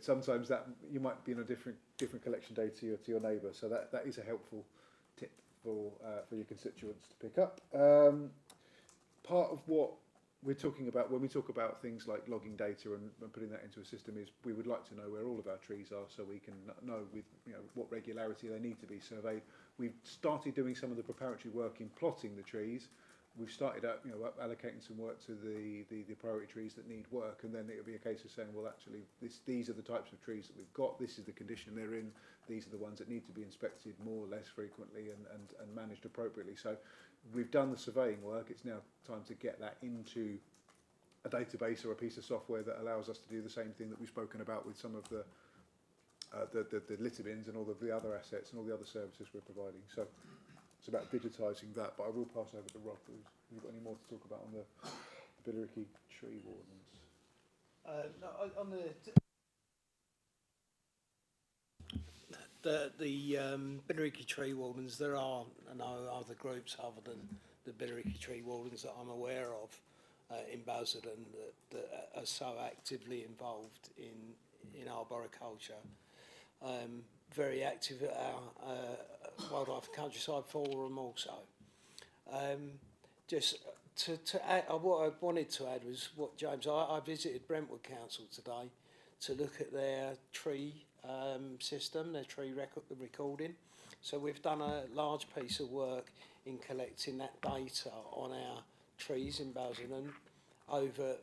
L: sometimes that you might be in a different collection day to your neighbour. So that is a helpful tip for your constituents to pick up. Part of what we're talking about when we talk about things like logging data and putting that into a system is we would like to know where all of our trees are, so we can know with what regularity they need to be surveyed. We've started doing some of the preparatory work in plotting the trees. We've started out allocating some work to the priority trees that need work, and then it'll be a case of saying, well, actually these are the types of trees that we've got, this is the condition they're in, these are the ones that need to be inspected more or less frequently and managed appropriately. So we've done the surveying work. It's now time to get that into a database or a piece of software that allows us to do the same thing that we've spoken about with some of the the litter bins and all of the other assets and all the other services we're providing. So it's about digitising that, but I will pass over to Rob. Have you got any more to talk about on the Billericay tree wardens?
M: No, on the Billericay tree wardens, there are no other groups other than the Billericay tree wardens that I'm aware of in Basildon that are so actively involved in arboriculture. Very active at our Wildlife and Countryside Forum also. Just to add, what I wanted to add was what James, I visited Brentwood Council today to look at their tree system, their tree recording. So we've done a large piece of work in collecting that data on our trees in Basildon over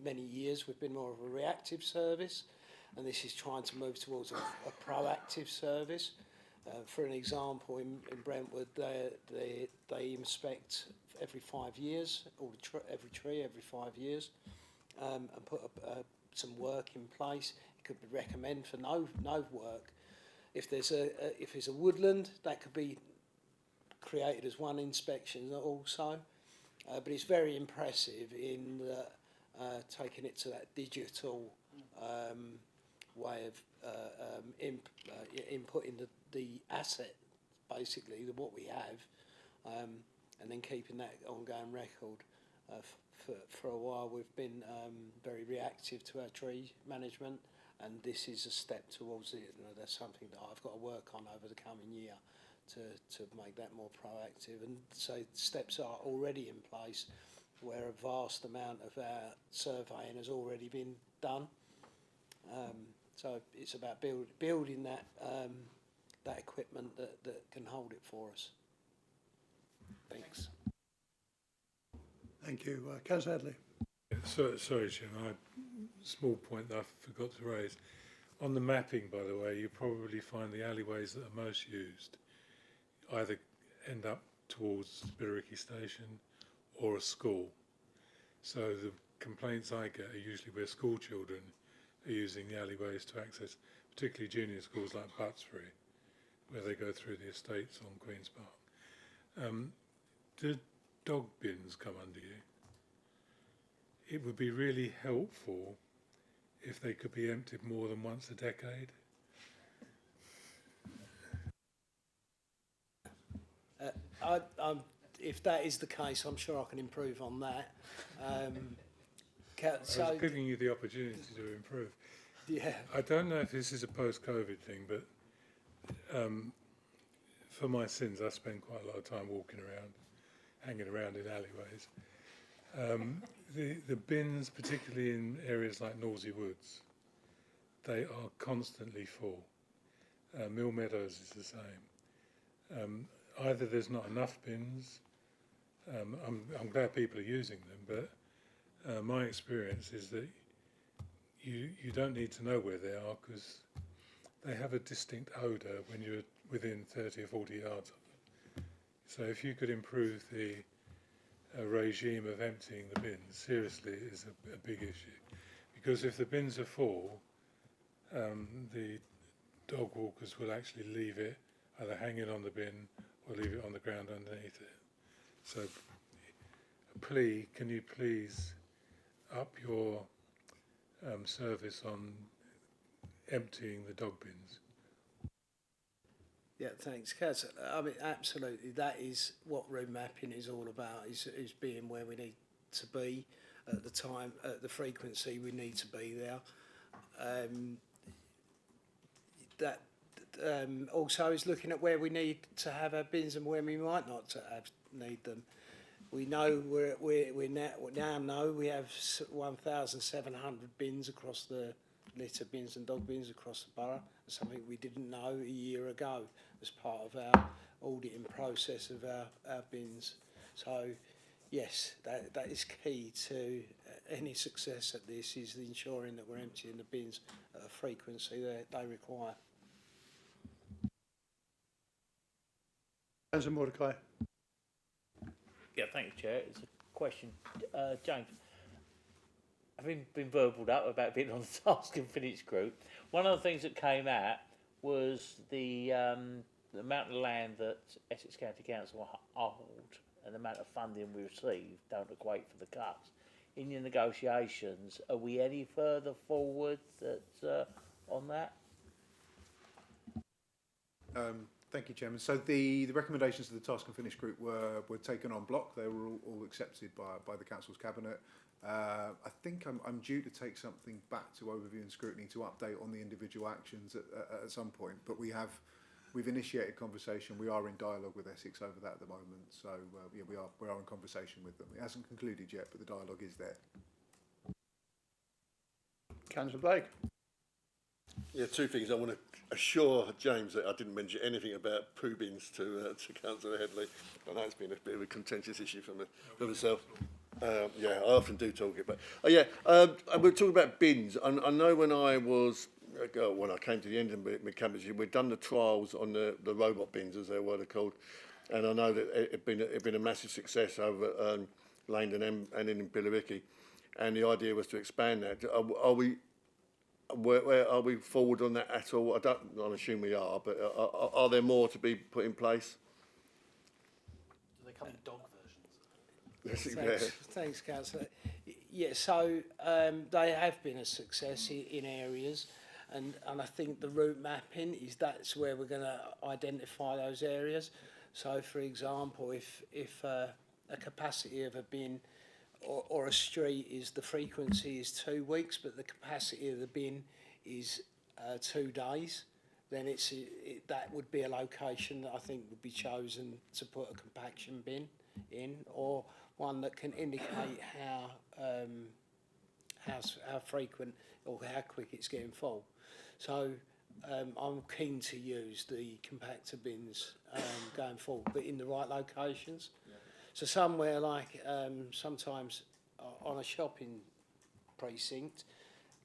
M: many years. We've been more of a reactive service, and this is trying to move towards a proactive service. For an example, in Brentwood, they inspect every 5 years, every tree every 5 years, and put some work in place. It could be recommend for no work. If there's a woodland, that could be created as one inspection also. But it's very impressive in taking it to that digital way of inputting the asset, basically, what we have, and then keeping that ongoing record. For a while, we've been very reactive to our tree management, and this is a step towards it. You know, that's something that I've got to work on over the coming year to make that more proactive. And so steps are already in place where a vast amount of our surveying has already been done. So it's about building that that equipment that can hold it for us. Thanks.
A: Thank you. Councillor Hadley.
B: Sorry, Jim, small point that I forgot to raise. On the mapping, by the way, you probably find the alleyways that are most used either end up towards Billericay Station or a school. So the complaints I get are usually where school children are using the alleyways to access, particularly junior schools like Buttsbury, where they go through the estates on Queen's Park. Do dog bins come under you? It would be really helpful if they could be emptied more than once a decade.
M: If that is the case, I'm sure I can improve on that.
B: I was giving you the opportunity to improve.
M: Yeah.
B: I don't know if this is a post-COVID thing, but for my sins, I spend quite a lot of time walking around, hanging around in alleyways. The bins, particularly in areas like Norsey Woods, they are constantly full. Mill Meadows is the same. Either there's not enough bins, I'm glad people are using them, but my experience is that you don't need to know where they are because they have a distinct odour when you're within 30 or 40 yards of them. So if you could improve the regime of emptying the bins, seriously, is a big issue. Because if the bins are full, the dog walkers will actually leave it either hanging on the bin or leave it on the ground underneath it. So a plea, can you please up your service on emptying the dog bins?
M: Yeah, thanks, Kaz. I mean, absolutely, that is what room mapping is all about, is being where we need to be at the time, at the frequency we need to be there. Also is looking at where we need to have our bins and where we might not need them. We know we now know we have 1,700 bins across the litter bins and dog bins across the borough. Something we didn't know a year ago as part of our auditing process of our bins. So yes, that is key to any success at this, is ensuring that we're emptying the bins at a frequency that they require.
A: Councillor Mordecai.
N: Yeah, thank you, Chair. It's a question. James, having been verbaled up about being on the task and finish group, one of the things that came out was the amount of land that Essex County Council hold and the amount of funding we receive don't equate for the cuts. In your negotiations, are we any further forward on that?
L: Thank you, Chairman. So the recommendations of the Task and Finish group were taken on block. They were all accepted by the Council's Cabinet. I think I'm due to take something back to overview and scrutiny to update on the individual actions at some point. But we've initiated conversation. We are in dialogue with Essex over that at the moment. So yeah, we are in conversation with them. It hasn't concluded yet, but the dialogue is there.
A: Councillor Blake.
K: Yeah, two things. I want to assure James that I didn't mention anything about poo bins to Councillor Headley. I know it's been a bit of a contentious issue for myself. Yeah, I often do talk it, but we're talking about bins. I know when I came to the end of my campus, we'd done the trials on the robot bins, as they were called, and I know that it had been a massive success over at Langdon and in Billericay, and the idea was to expand that. Where are we forward on that at all? I assume we are, but are there more to be put in place?
F: Do they come in dog versions?
M: Thanks, Councillor. Yeah, so they have been a success in areas, and I think the route mapping that's where we're going to identify those areas. So, for example, if a capacity of a bin or a street is the frequency is 2 weeks, but the capacity of the bin is 2 days, then that would be a location that I think would be chosen to put a compaction bin in, or one that can indicate how frequent or how quick it's getting full. So I'm keen to use the compactor bins going forward, but in the right locations. So somewhere like sometimes on a shopping precinct,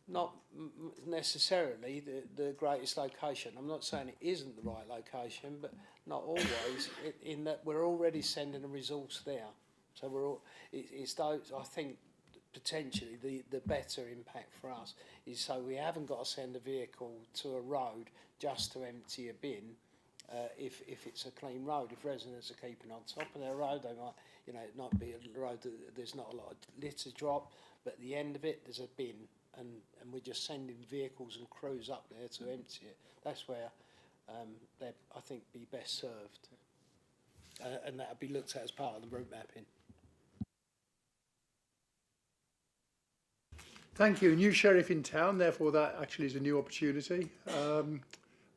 M: not necessarily the greatest location. I'm not saying it isn't the right location, but not always. In that we're already sending a resource there, so it's those. I think potentially the better impact for us is so we haven't got to send a vehicle to a road just to empty a bin. If it's a clean road, if residents are keeping on top of their road, they might, it might be a road that there's not a lot of litter drop, but at the end of it there's a bin, and we're just sending vehicles and crews up there to empty it. That's where they'd, I think, be best served, and that would be looked at as part of the route mapping.
A: Thank you. New sheriff in town, therefore that actually is a new opportunity.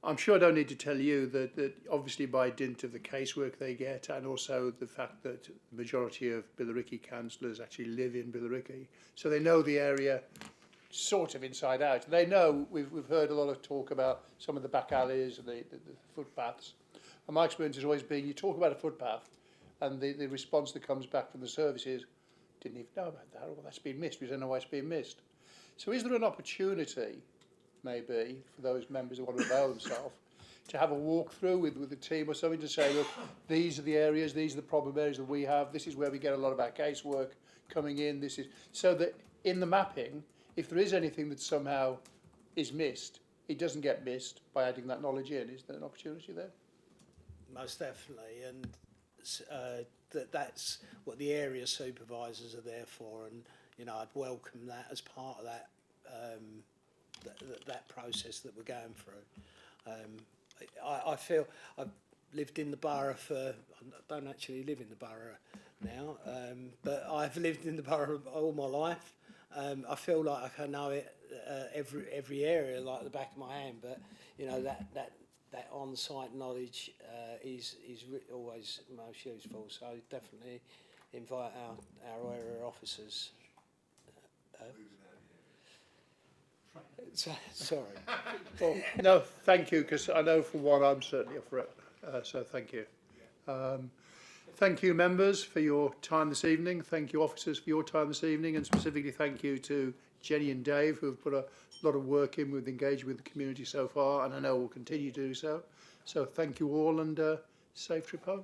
A: I'm sure I don't need to tell you that obviously by dint of the casework they get, and also the fact that the majority of Billericay councillors actually live in Billericay, so they know the area sort of inside out. They know, we've heard a lot of talk about some of the back alleys and the footpaths, and my experience has always been you talk about a footpath and the response that comes back from the service is, didn't even know about that, or that's been missed, we don't know why it's been missed. So is there an opportunity maybe for those members who want to avail themselves to have a walk through with the team or something to say, look, these are the areas, these are the problem areas that we have, this is where we get a lot of our casework coming in, this is, so that in the mapping, if there is anything that somehow is missed, it doesn't get missed by adding that knowledge in. Is there an opportunity there?
M: Most definitely, and that's what the area supervisors are there for, and I'd welcome that as part of that that process that we're going through. I feel I've lived in the borough I don't actually live in the borough now, but I've lived in the borough all my life. I feel like I know it every area like the back of my hand, but that on-site knowledge is always most useful. So definitely invite our area officers. Sorry.
A: Well, no, thank you, because I know for one I'm certainly up for it. So thank you. Thank you, members, for your time this evening. Thank you, officers, for your time this evening, and specifically thank you to Jenny and Dave, who have put a lot of work in with engaging with the community so far, and I know will continue to do so. So thank you all, and safe trip home.